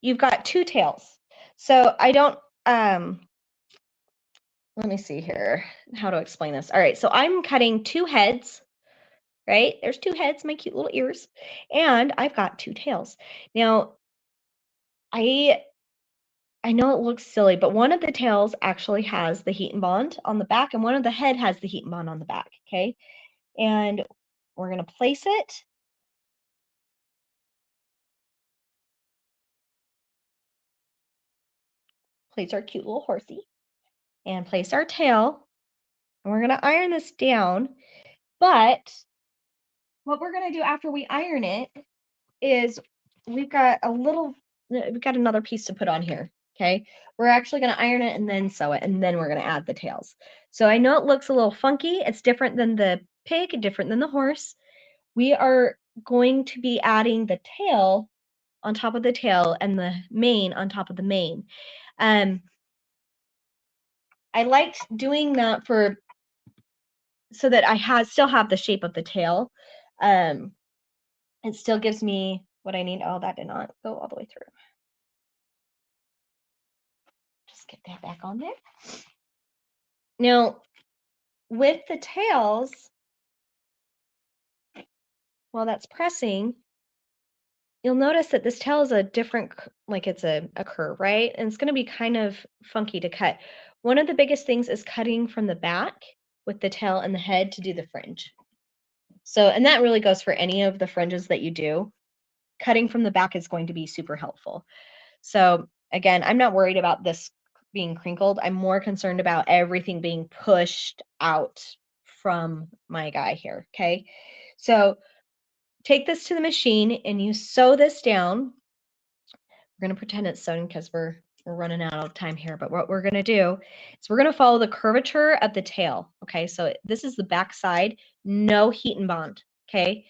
you've got two tails. So I don't, let me see here how to explain this. All right, so I'm cutting two heads, right? There's two heads, my cute little ears, and I've got two tails. Now, I know it looks silly, but one of the tails actually has the heat and bond on the back, and one of the head has the heat and bond on the back, okay? And we're gonna place it. Place our cute little horsey, and place our tail, and we're gonna iron this down. But what we're gonna do after we iron it is we've got another piece to put on here, okay? We're actually gonna iron it and then sew it, and then we're gonna add the tails. So I know it looks a little funky. It's different than the pig, different than the horse. We are going to be adding the tail on top of the tail and the mane on top of the mane. I liked doing that so that I still have the shape of the tail. It still gives me what I need. Oh, that did not go all the way through. Just get that back on there. Now, with the tails, while that's pressing, you'll notice that this tail is a different, like it's a curve, right? And it's going to be kind of funky to cut. One of the biggest things is cutting from the back with the tail and the head to do the fringe. So, and that really goes for any of the fringes that you do. Cutting from the back is going to be super helpful. So again, I'm not worried about this being crinkled. I'm more concerned about everything being pushed out from my guy here, okay? So take this to the machine and you sew this down. We're going to pretend it's sewn because we're running out of time here, but what we're going to do is we're going to follow the curvature of the tail, okay? So this is the back side, no heat and bond, okay?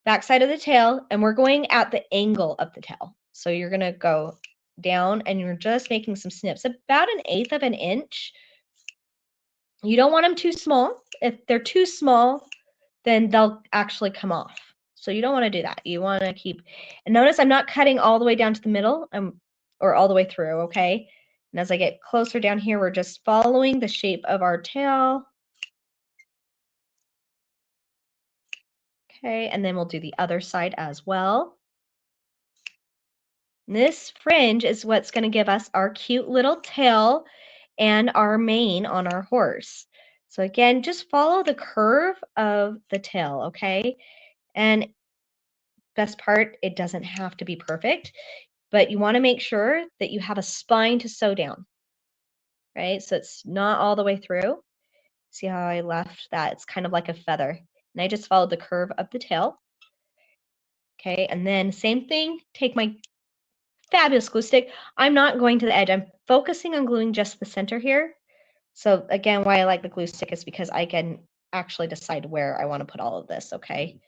Back side of the tail, and we're going at the angle of the tail. So you're going to go down and you're just making some snips, about 1/8 of an inch. You don't want them too small. If they're too small, then they'll actually come off. So you don't want to do that. You want to keep, and notice I'm not cutting all the way down to the middle or all the way through, okay? And as I get closer down here, we're just following the shape of our tail. Okay, and then we'll do the other side as well. This fringe is what's going to give us our cute little tail and our mane on our horse. So again, just follow the curve of the tail, okay? And best part, it doesn't have to be perfect, but you want to make sure that you have a spine to sew down, right? So it's not all the way through. See how I left that? It's kind of like a feather. And I just followed the curve of the tail. Okay, and then same thing, take my fabulous glue stick. I'm not going to the edge. I'm focusing on gluing just the center here. So again, why I like the glue stick is because I can actually decide where I want to put all of this, okay?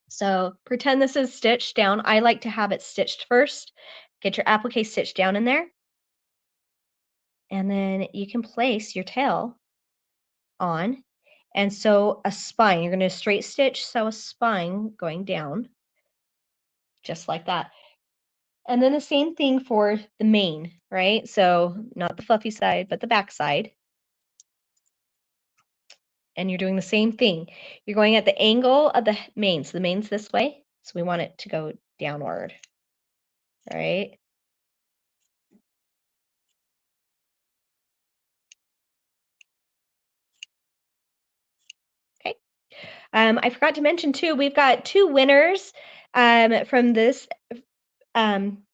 So pretend this is stitched down. I like to have it stitched first. Get your applique stitched down in there. And then you can place your tail on and sew a spine. You're going to straight stitch, sew a spine going down, just like that. And then the same thing for the mane, right? So not the fluffy side, but the back side. And you're doing the same thing. You're going at the angle of the mane. So the mane's this way. So we want it to go downward, right? Okay. I forgot to mention too, we've got 2 winners from this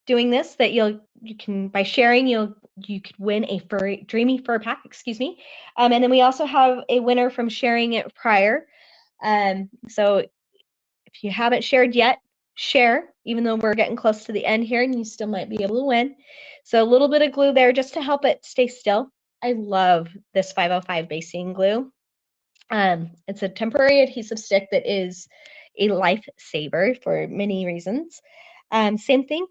doing this that you can, by sharing, you could win a Dreamy Fur Pack, excuse me. And then we also have a winner from sharing it prior. So if you haven't shared yet, share, even though we're getting close to the end here and you still might be able to win. So a little bit of glue there just to help it stay still. I love this 505 basing glue. It's a temporary adhesive stick that is a lifesaver for many reasons. Same thing,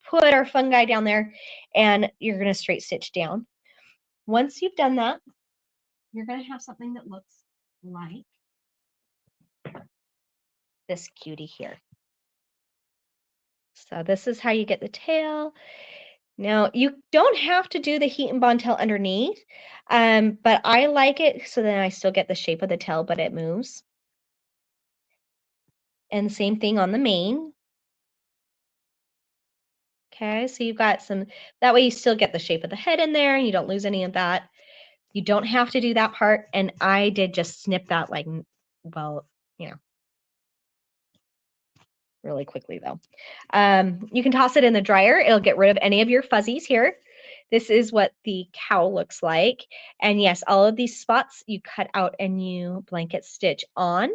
put our fun guy down there and you're going to straight stitch down. Once you've done that, you're going to have something that looks like this cutie here. So this is how you get the tail. Now, you don't have to do the heat and bond tail underneath, but I like it so then I still get the shape of the tail, but it moves. And same thing on the mane. Okay, so you've got some, that way you still get the shape of the head in there and you don't lose any of that. You don't have to do that part. And I did just snip that like, well, you know, really quickly though. You can toss it in the dryer. It'll get rid of any of your fuzzies here. This is what the cowl looks like. And yes, all of these spots you cut out and you blanket stitch on.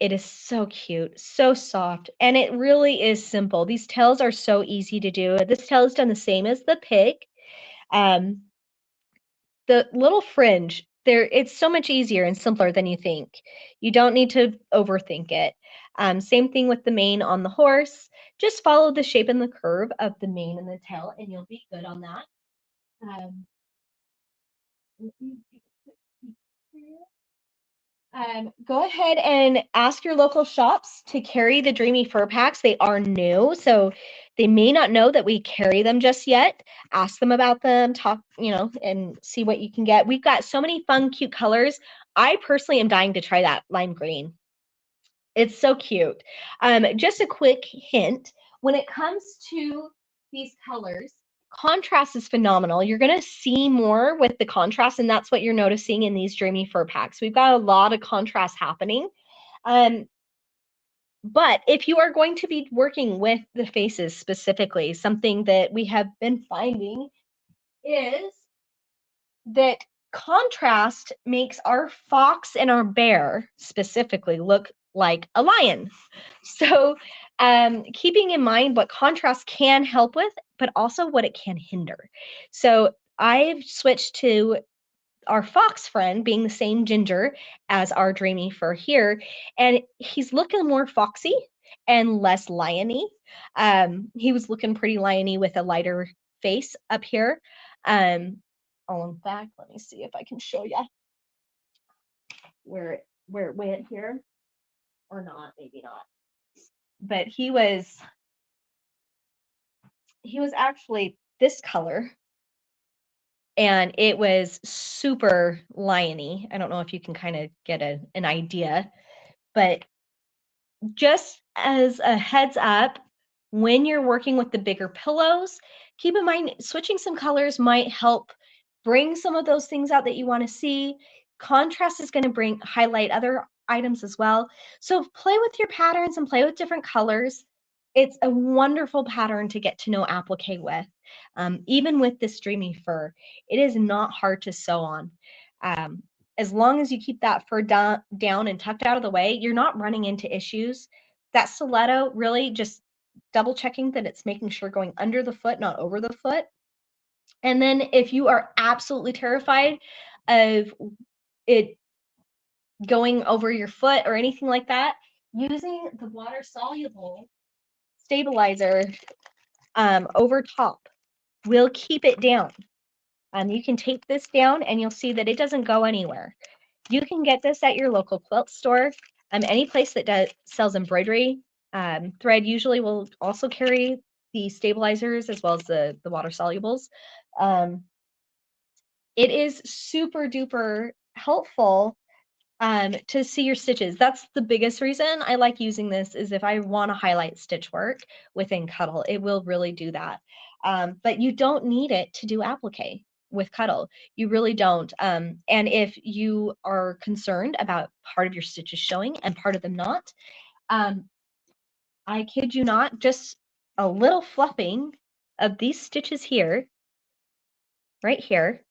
It is so cute, so soft, and it really is simple. These tails are so easy to do. This tail is done the same as the pig. Um, the little fringe, it's so much easier and simpler than you think. You don't need to overthink it. Same thing with the mane on the horse. Just follow the shape and the curve of the mane and the tail, and you'll be good on that. Go ahead and ask your local shops to carry the Dreamy Fur Packs. They are new, so they may not know that we carry them just yet. Ask them about them, talk, and see what you can get. We've got so many fun, cute colors. I personally am dying to try that lime green. It's so cute. Just a quick hint, when it comes to these colors, contrast is phenomenal. You're going to see more with the contrast, and that's what you're noticing in these Dreamy Fur Packs. We've got a lot of contrast happening. But if you are going to be working with the faces specifically, something that we have been finding is that contrast makes our fox and our bear specifically look like a lion. So keeping in mind what contrast can help with, but also what it can hinder. So I've switched to our fox friend being the same ginger as our Dreamy Fur here, and he's looking more foxy and less liony. He was looking pretty liony with a lighter face up here. In fact, let me see if I can show you where it went here, or not, maybe not. But he was actually this color, and it was super liony. I don't know if you can kind of get an idea, but just as a heads up, when you're working with the bigger pillows, keep in mind switching some colors might help bring some of those things out that you want to see. Contrast is going to highlight other items as well. So play with your patterns and play with different colors. It's a wonderful pattern to get to know applique with. Even with this Dreamy Fur, it is not hard to sew on. As long as you keep that fur down and tucked out of the way, you're not running into issues. That stiletto, really just double checking that it's making sure going under the foot, not over the foot. And then if you are absolutely terrified of it going over your foot or anything like that, using the water soluble stabilizer over top will keep it down. You can tape this down and you'll see that it doesn't go anywhere. You can get this at your local quilt store. Any place that sells embroidery thread usually will also carry the stabilizers as well as the water solubles. It is super duper helpful to see your stitches. That's the biggest reason I like using this, is if I want to highlight stitch work within Cuddle, it will really do that. But you don't need it to do applique with Cuddle. You really don't. And if you are concerned about part of your stitches showing and part of them not, I kid you not, just a little fluffing of these stitches here, right here.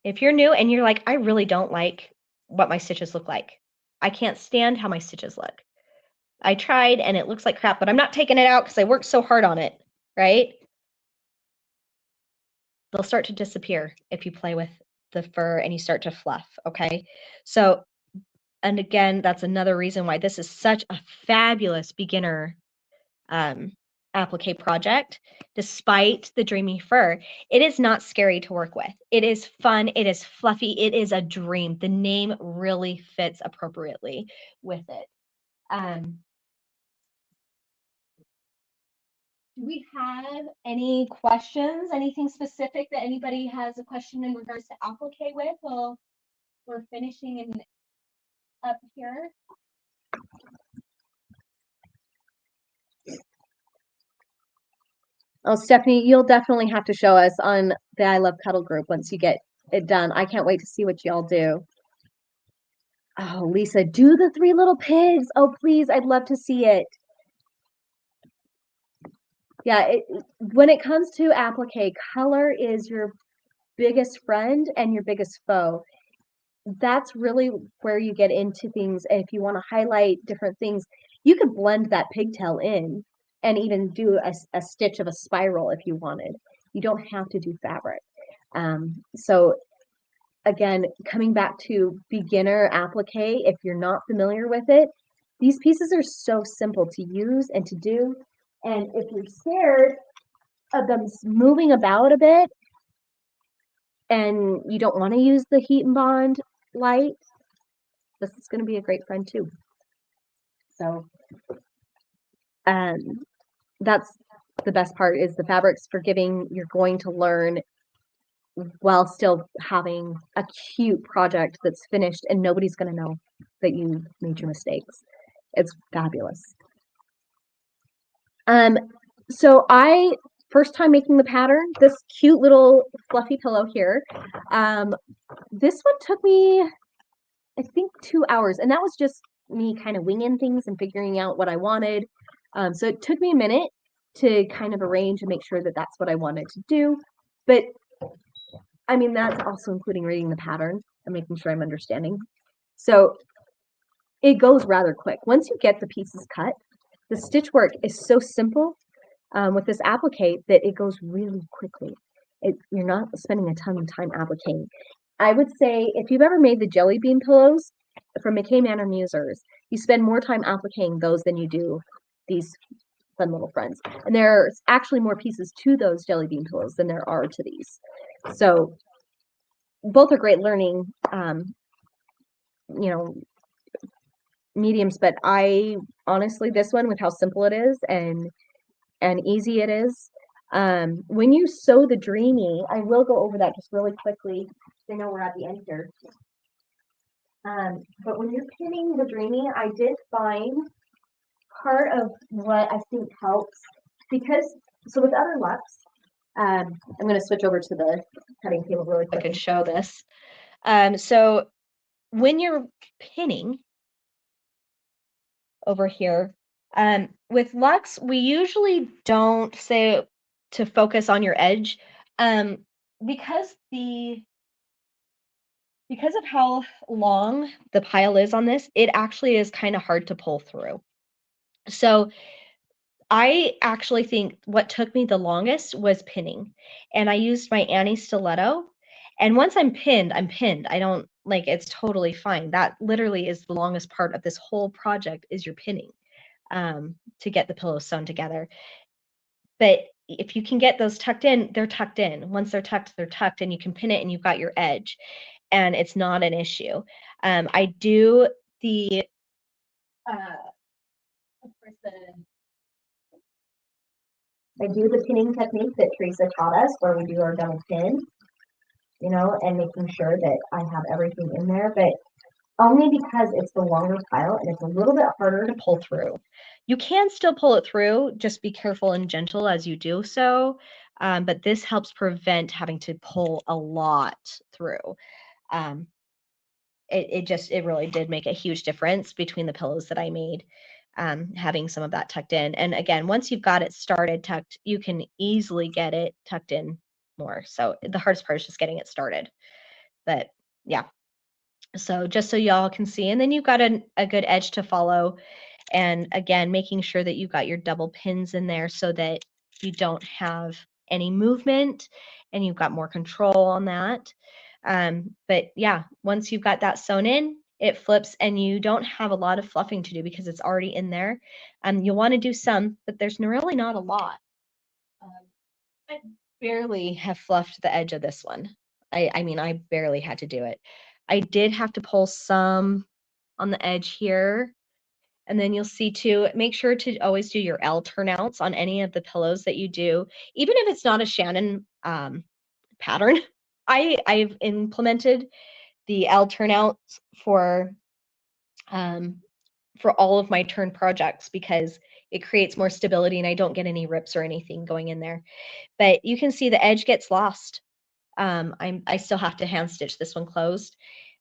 If you're new and you're like, I really don't like what my stitches look like. I can't stand how my stitches look. I tried and it looks like crap, but I'm not taking it out because I worked so hard on it, right? They'll start to disappear if you play with the fur and you start to fluff, okay? So, and again, that's another reason why this is such a fabulous beginner applique project. Despite the Dreamy Fur, it is not scary to work with. It is fun, it is fluffy, it is a dream. The name really fits appropriately with it. Do we have any questions? Anything specific that anybody has a question in regards to Applique with while we're finishing and up here? Oh, Stephanie, you'll definitely have to show us on the I Love Cuddle group once you get it done. I can't wait to see what y'all do. Oh, Lisa, do the three little pigs. Oh, please, I'd love to see it. Yeah, when it comes to applique, color is your biggest friend and your biggest foe. That's really where you get into things. And if you want to highlight different things, you could blend that pigtail in and even do a stitch of a spiral if you wanted. You don't have to do fabric. So again, coming back to beginner applique, if you're not familiar with it, these pieces are so simple to use and to do. And if you're scared of them moving about a bit and you don't want to use the heat and bond light, this is going to be a great friend too. So um, that's the best part is the fabric's forgiving. You're going to learn while still having a cute project that's finished and nobody's going to know that you made your mistakes. It's fabulous. So first time making the pattern, this cute little fluffy pillow here. This one took me, I think, 2 hours, and that was just me kind of winging things and figuring out what I wanted. So it took me a minute to kind of arrange and make sure that that's what I wanted to do. But I mean, that's also including reading the pattern and making sure I'm understanding. So it goes rather quick. Once you get the pieces cut, the stitch work is so simple with this applique that it goes really quickly. You're not spending a ton of time appliquing. I would say if you've ever made the jelly bean pillows from McKay Manor Musers, you spend more time appliquing those than you do these fun little friends. And there's actually more pieces to those jelly bean pillows than there are to these. So both are great learning, mediums, but I honestly, this one with how simple it is and easy it is. When you sew the Dreamy, I will go over that just really quickly. I know we're at the end here. But when you're pinning the Dreamy, I did find part of what I think helps because, so with other Lux, I'm going to switch over to the cutting table really quick. I could show this. So when you're pinning over here, with Lux, we usually don't say to focus on your edge because of how long the pile is on this, it actually is kind of hard to pull through. So I actually think what took me the longest was pinning, and I used my Annie stiletto. And once I'm pinned, I'm pinned. I don't like it's totally fine. That literally is the longest part of this whole project is your pinning to get the pillows sewn together. But if you can get those tucked in, they're tucked in. Once they're tucked, and you can pin it and you've got your edge, and it's not an issue. I do the, of course, I do the pinning technique that Teresa taught us where we do our double pin, and making sure that I have everything in there, but only because it's the longer pile and it's a little bit harder to pull through. You can still pull it through, just be careful and gentle as you do so. But this helps prevent having to pull a lot through. It really did make a huge difference between the pillows that I made, having some of that tucked in. And again, once you've got it started tucked, you can easily get it tucked in more. So the hardest part is just getting it started. But yeah. So just so y'all can see, and then you've got a good edge to follow. And again, making sure that you've got your double pins in there so that you don't have any movement and you've got more control on that. But yeah, once you've got that sewn in, it flips and you don't have a lot of fluffing to do because it's already in there. You'll want to do some, but there's really not a lot. I barely have fluffed the edge of this one. I mean, I barely had to do it. I did have to pull some on the edge here And then you'll see to make sure to always do your L turnouts on any of the pillows that you do, even if it's not a Shannon pattern. I've implemented the L turnouts for all of my turn projects because it creates more stability and I don't get any rips or anything going in there. But you can see the edge gets lost. I still have to hand stitch this one closed,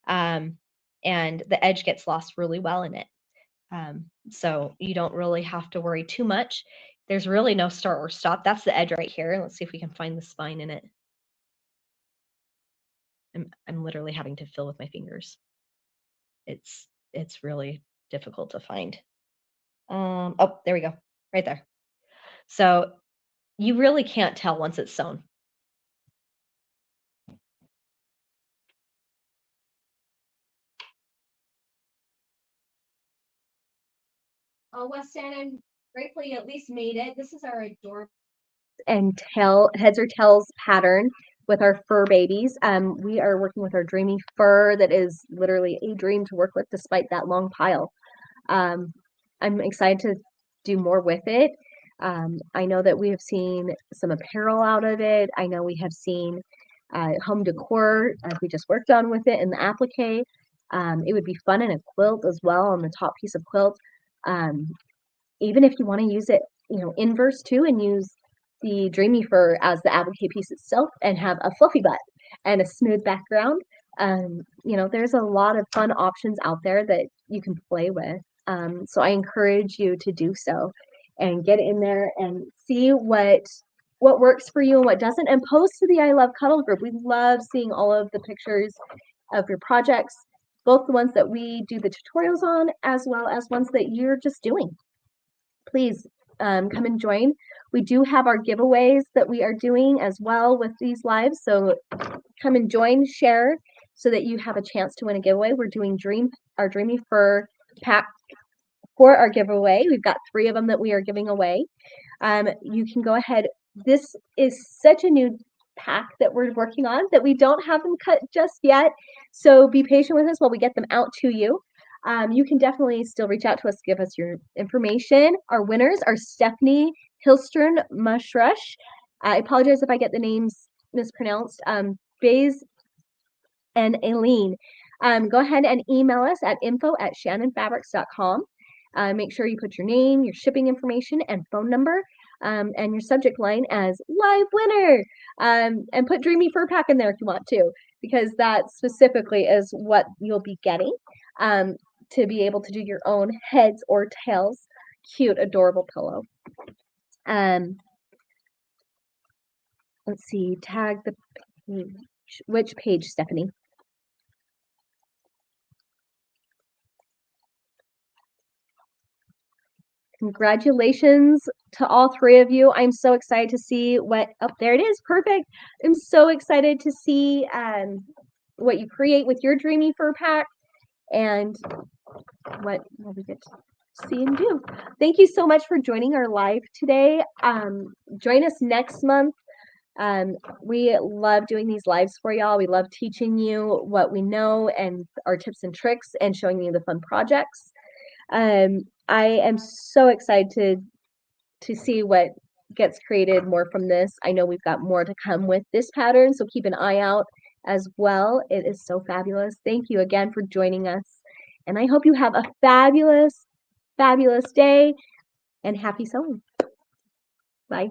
and the edge gets lost really well in it. So you don't really have to worry too much. There's really no start or stop. That's the edge right here. Let's see if we can find the spine in it. I'm literally having to fill with my fingers. It's really difficult to find. Oh, there we go, right there. So you really can't tell once it's sewn. Oh, Weston, I'm grateful you at least made it. This is our adorable and heads or tails pattern with our fur babies. We are working with our Dreamy Fur that is literally a dream to work with despite that long pile. I'm excited to do more with it. I know that we have seen some apparel out of it. I know we have seen home decor we just worked on with it in the applique. It would be fun in a quilt as well on the top piece of quilt. Even if you want to use it, inverse too, and use the Dreamy Fur as the applique piece itself and have a fluffy butt and a smooth background. There's a lot of fun options out there that you can play with. So I encourage you to do so and get in there and see what works for you and what doesn't, and post to the I Love Cuddle group. We love seeing all of the pictures of your projects, both the ones that we do the tutorials on as well as ones that you're just doing. Please come and join. We do have our giveaways that we are doing as well with these lives. So come and join, share, so that you have a chance to win a giveaway. We're doing our Dreamy Fur pack for our giveaway. We've got 3 of them that we are giving away. You can go ahead. This is such a new pack that we're working on that we don't have them cut just yet. So be patient with us while we get them out to you. You can definitely still reach out to us, give us your information. Our winners are Stephanie Hilstern Mushrush. I apologize if I get the names mispronounced. Baze and Aileen. Go ahead and email us at info@shannonfabrics.com. Make sure you put your name, your shipping information, and phone number, and your subject line as live winner. And put Dreamy Fur Pack in there if you want to, because that specifically is what you'll be getting to be able to do your own heads or tails. Cute, adorable pillow. Let's see, tag the page. Which page, Stephanie? Congratulations to all 3 of you. I'm so excited to see there it is. Perfect. I'm so excited to see what you create with your Dreamy Fur Pack and what we get to see and do. Thank you so much for joining our live today. Join us next month. We love doing these lives for y'all. We love teaching you what we know and our tips and tricks and showing you the fun projects. I am so excited to see what gets created more from this. I know we've got more to come with this pattern, so keep an eye out as well. It is so fabulous. Thank you again for joining us. And I hope you have a fabulous, fabulous day and happy sewing. Bye.